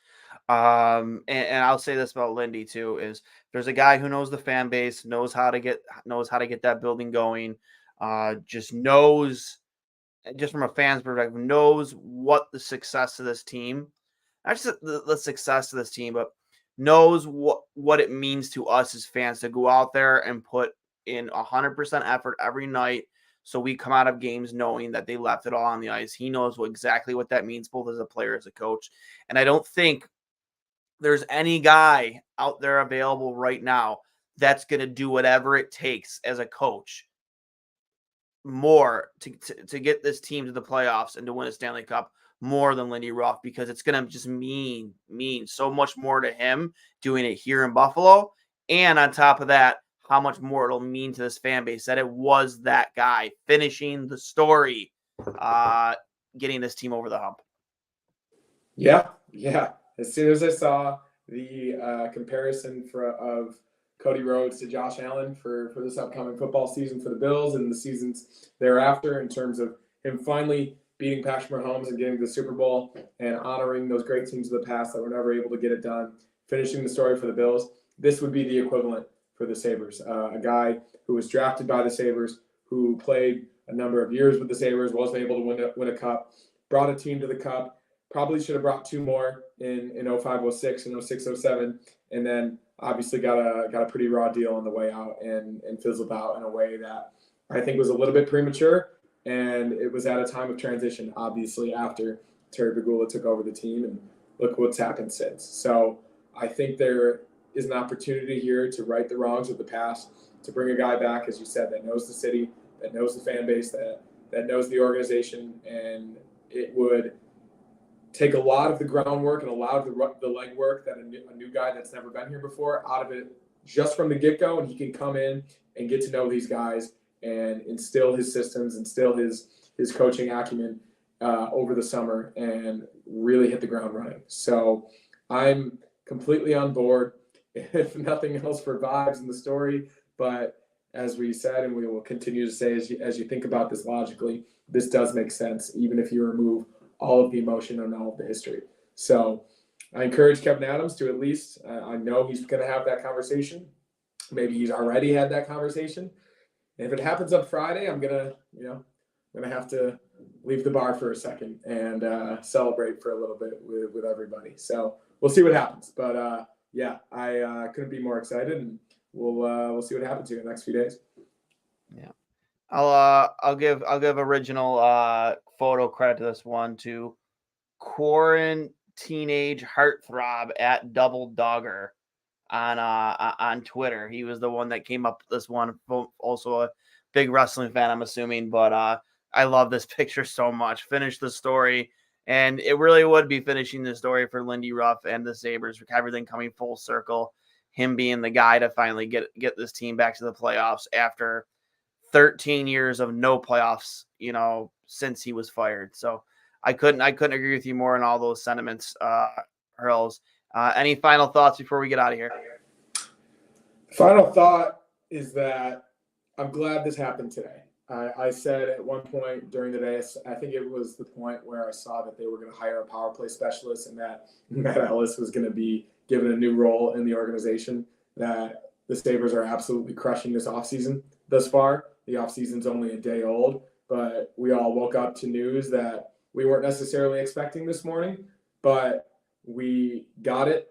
And I'll say this about Lindy too is there's a guy who knows the fan base, knows how to get that building going, just knows just from a fan's perspective, knows what the success of this team, not just the success of this team, but knows what it means to us as fans to go out there and put in 100% effort every night. So we come out of games knowing that they left it all on the ice. He knows exactly what that means, both as a player, as a coach. And I don't think there's any guy out there available right now that's going to do whatever it takes as a coach more to get this team to the playoffs and to win a Stanley Cup more than Lindy Ruff, because it's going to just mean so much more to him doing it here in Buffalo. And on top of that, how much more it'll mean to this fan base that it was that guy finishing the story, getting this team over the hump. Yeah. As soon as I saw the comparison of Cody Rhodes to Josh Allen for this upcoming football season for the Bills and the seasons thereafter, in terms of him finally beating Patrick Mahomes and getting to the Super Bowl and honoring those great teams of the past that were never able to get it done, finishing the story for the Bills, this would be the equivalent for the Sabres. A guy who was drafted by the Sabres, who played a number of years with the Sabres, wasn't able to win a cup, brought a team to the cup, probably should have brought two more in 05-06 and 06-07, and then obviously got a pretty raw deal on the way out and fizzled out in a way that I think was a little bit premature. And it was at a time of transition, obviously, after Terry Pegula took over the team, and look what's happened since. So I think there is an opportunity here to right the wrongs of the past, to bring a guy back, as you said, that knows the city, that knows the fan base, that knows the organization, and it would take a lot of the groundwork and a lot of the legwork that a new guy that's never been here before out of it just from the get-go, and he can come in and get to know these guys and instill his systems, instill his coaching acumen over the summer and really hit the ground running. So I'm completely on board, if nothing else, for vibes in the story. But as we said, and we will continue to say, as you think about this logically, this does make sense, even if you remove all of the emotion and all of the history. So I encourage Kevin Adams to at least, I know he's going to have that conversation. Maybe he's already had that conversation. And if it happens on Friday, I'm going to have to leave the bar for a second and celebrate for a little bit with everybody. So we'll see what happens. But I couldn't be more excited, and we'll see what happens here in the next few days. Yeah. I'll give original photo credit to this one to Quarren Teenage Heartthrob at Double Dogger on Twitter. He was the one that came up with this one. Also a big wrestling fan, I'm assuming, but I love this picture so much. Finish the story, and it really would be finishing the story for Lindy Ruff and the Sabres, with everything coming full circle. Him being the guy to finally get this team back to the playoffs after 13 years of no playoffs, since he was fired. So I couldn't agree with you more on all those sentiments, Hurls. Any final thoughts before we get out of here? Final thought is that I'm glad this happened today. I said at one point during the day, I think it was the point where I saw that they were going to hire a power play specialist and that Matt Ellis was going to be given a new role in the organization, that the Sabres are absolutely crushing this offseason thus far. The offseason's only a day old, but we all woke up to news that we weren't necessarily expecting this morning, but we got it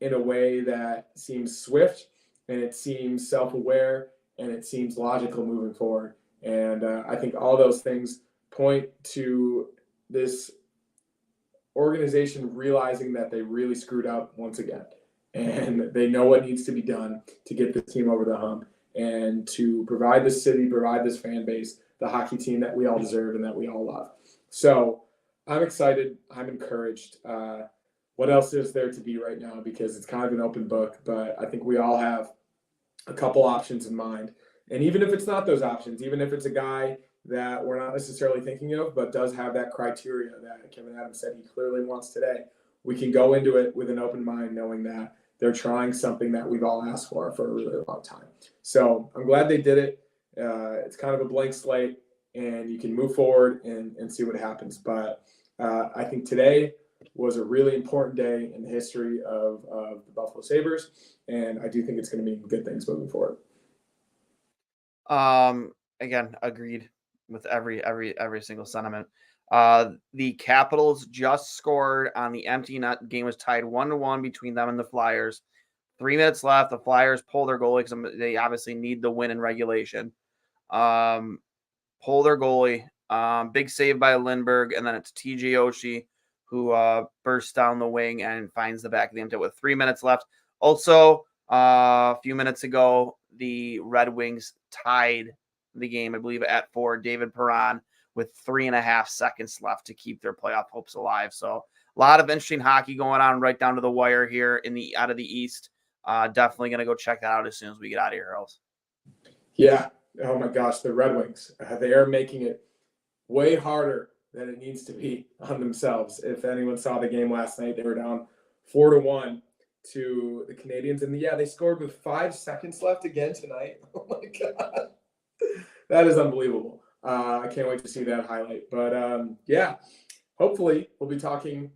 in a way that seems swift, and it seems self-aware, and it seems logical moving forward. And I think all those things point to this organization realizing that they really screwed up once again. And they know what needs to be done to get this team over the hump and to provide this city, provide this fan base, the hockey team that we all deserve and that we all love. So I'm excited. I'm encouraged. What else is there to be right now? Because it's kind of an open book, but I think we all have a couple options in mind. And even if it's not those options, even if it's a guy that we're not necessarily thinking of, but does have that criteria that Kevin Adams said he clearly wants today, we can go into it with an open mind, knowing that they're trying something that we've all asked for a really long time. So I'm glad they did it. It's kind of a blank slate, and you can move forward and see what happens. But I think today was a really important day in the history of the Buffalo Sabres, and I do think it's going to mean good things moving forward. Again, agreed with every single sentiment. The Capitals just scored on the empty net. Game was tied 1-1 between them and the Flyers. 3 minutes left. The Flyers pull their goalie because they obviously need the win in regulation. Pull their goalie. Big save by Lindbergh, and then it's TJ Oshie who bursts down the wing and finds the back of the empty with 3 minutes left. Also, a few minutes ago, the Red Wings tied the game, I believe, at 4. David Perron with 3.5 seconds left to keep their playoff hopes alive. So a lot of interesting hockey going on right down to the wire here out of the East. Definitely going to go check that out as soon as we get out of here, Hurls. Yeah. Oh my gosh, the Red Wings. They are making it way harder than it needs to be on themselves. If anyone saw the game last night, they were down 4-1 to the Canadians. And yeah, they scored with 5 seconds left again tonight. Oh my God. That is unbelievable. I can't wait to see that highlight. But yeah, hopefully we'll be talking,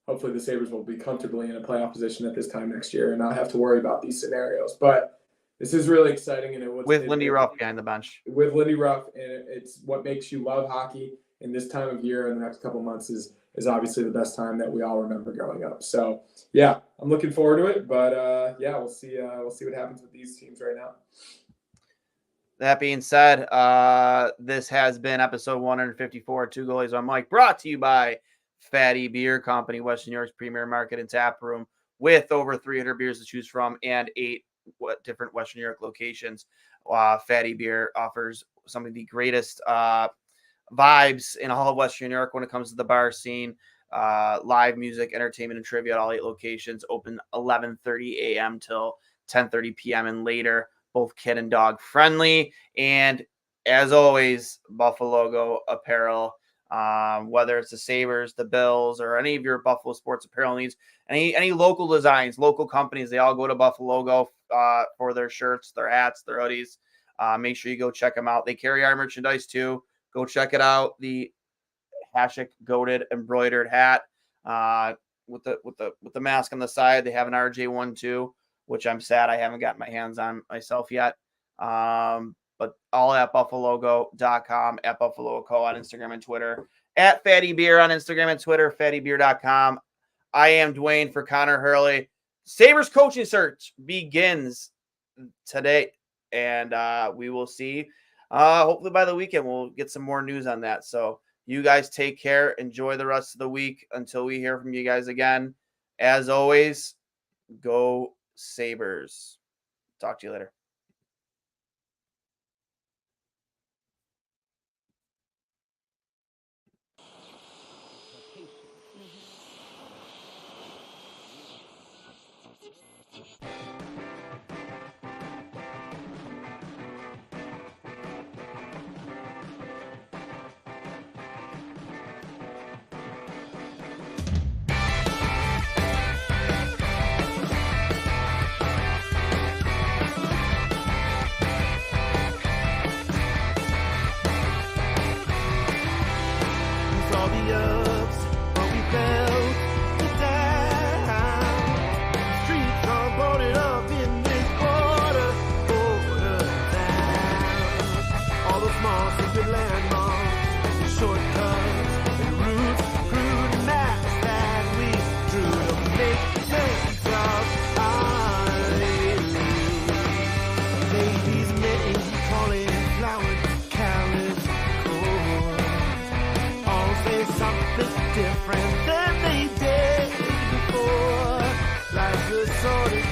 hopefully the Sabres will be comfortably in a playoff position at this time next year and not have to worry about these scenarios. But this is really exciting. And with Lindy Ruff behind the bench. With Lindy Ruff, and it's what makes you love hockey. In this time of year in the next couple of months is obviously the best time that we all remember growing up. So yeah, I'm looking forward to it. But yeah, we'll see what happens with these teams right now. That being said, this has been episode 154 Two Goalies on Mike, brought to you by Fatty Beer Company, Western New York's premier market and tap room, with over 300 beers to choose from and 8 different Western New York locations. Fatty Beer offers some of the greatest vibes in all of Western New York when it comes to the bar scene. Live music, entertainment, and trivia at all 8 locations. Open 11:30 a.m. till 10:30 p.m. and later. Both kid and dog friendly. And as always, Buffalo logo apparel. Whether it's the Sabres, the Bills, or any of your Buffalo sports apparel needs, any local designs, local companies, they all go to Buffalo logo for their shirts, their hats, their hoodies. Make sure you go check them out. They carry our merchandise too. Go check it out. The Hashik goated embroidered hat with the mask on the side. They have an RJ1 too, which I'm sad I haven't gotten my hands on myself yet. But all at buffalogo.com, at Buffalo Co on Instagram and Twitter, at Fatty Beer on Instagram and Twitter, fattybeer.com. I am Duane for Connor Hurley. Sabres coaching search begins today, and we will see. Hopefully by the weekend, we'll get some more news on that. So you guys take care. Enjoy the rest of the week until we hear from you guys again. As always, go Sabres. Talk to you later. Different than they did before, like the sort of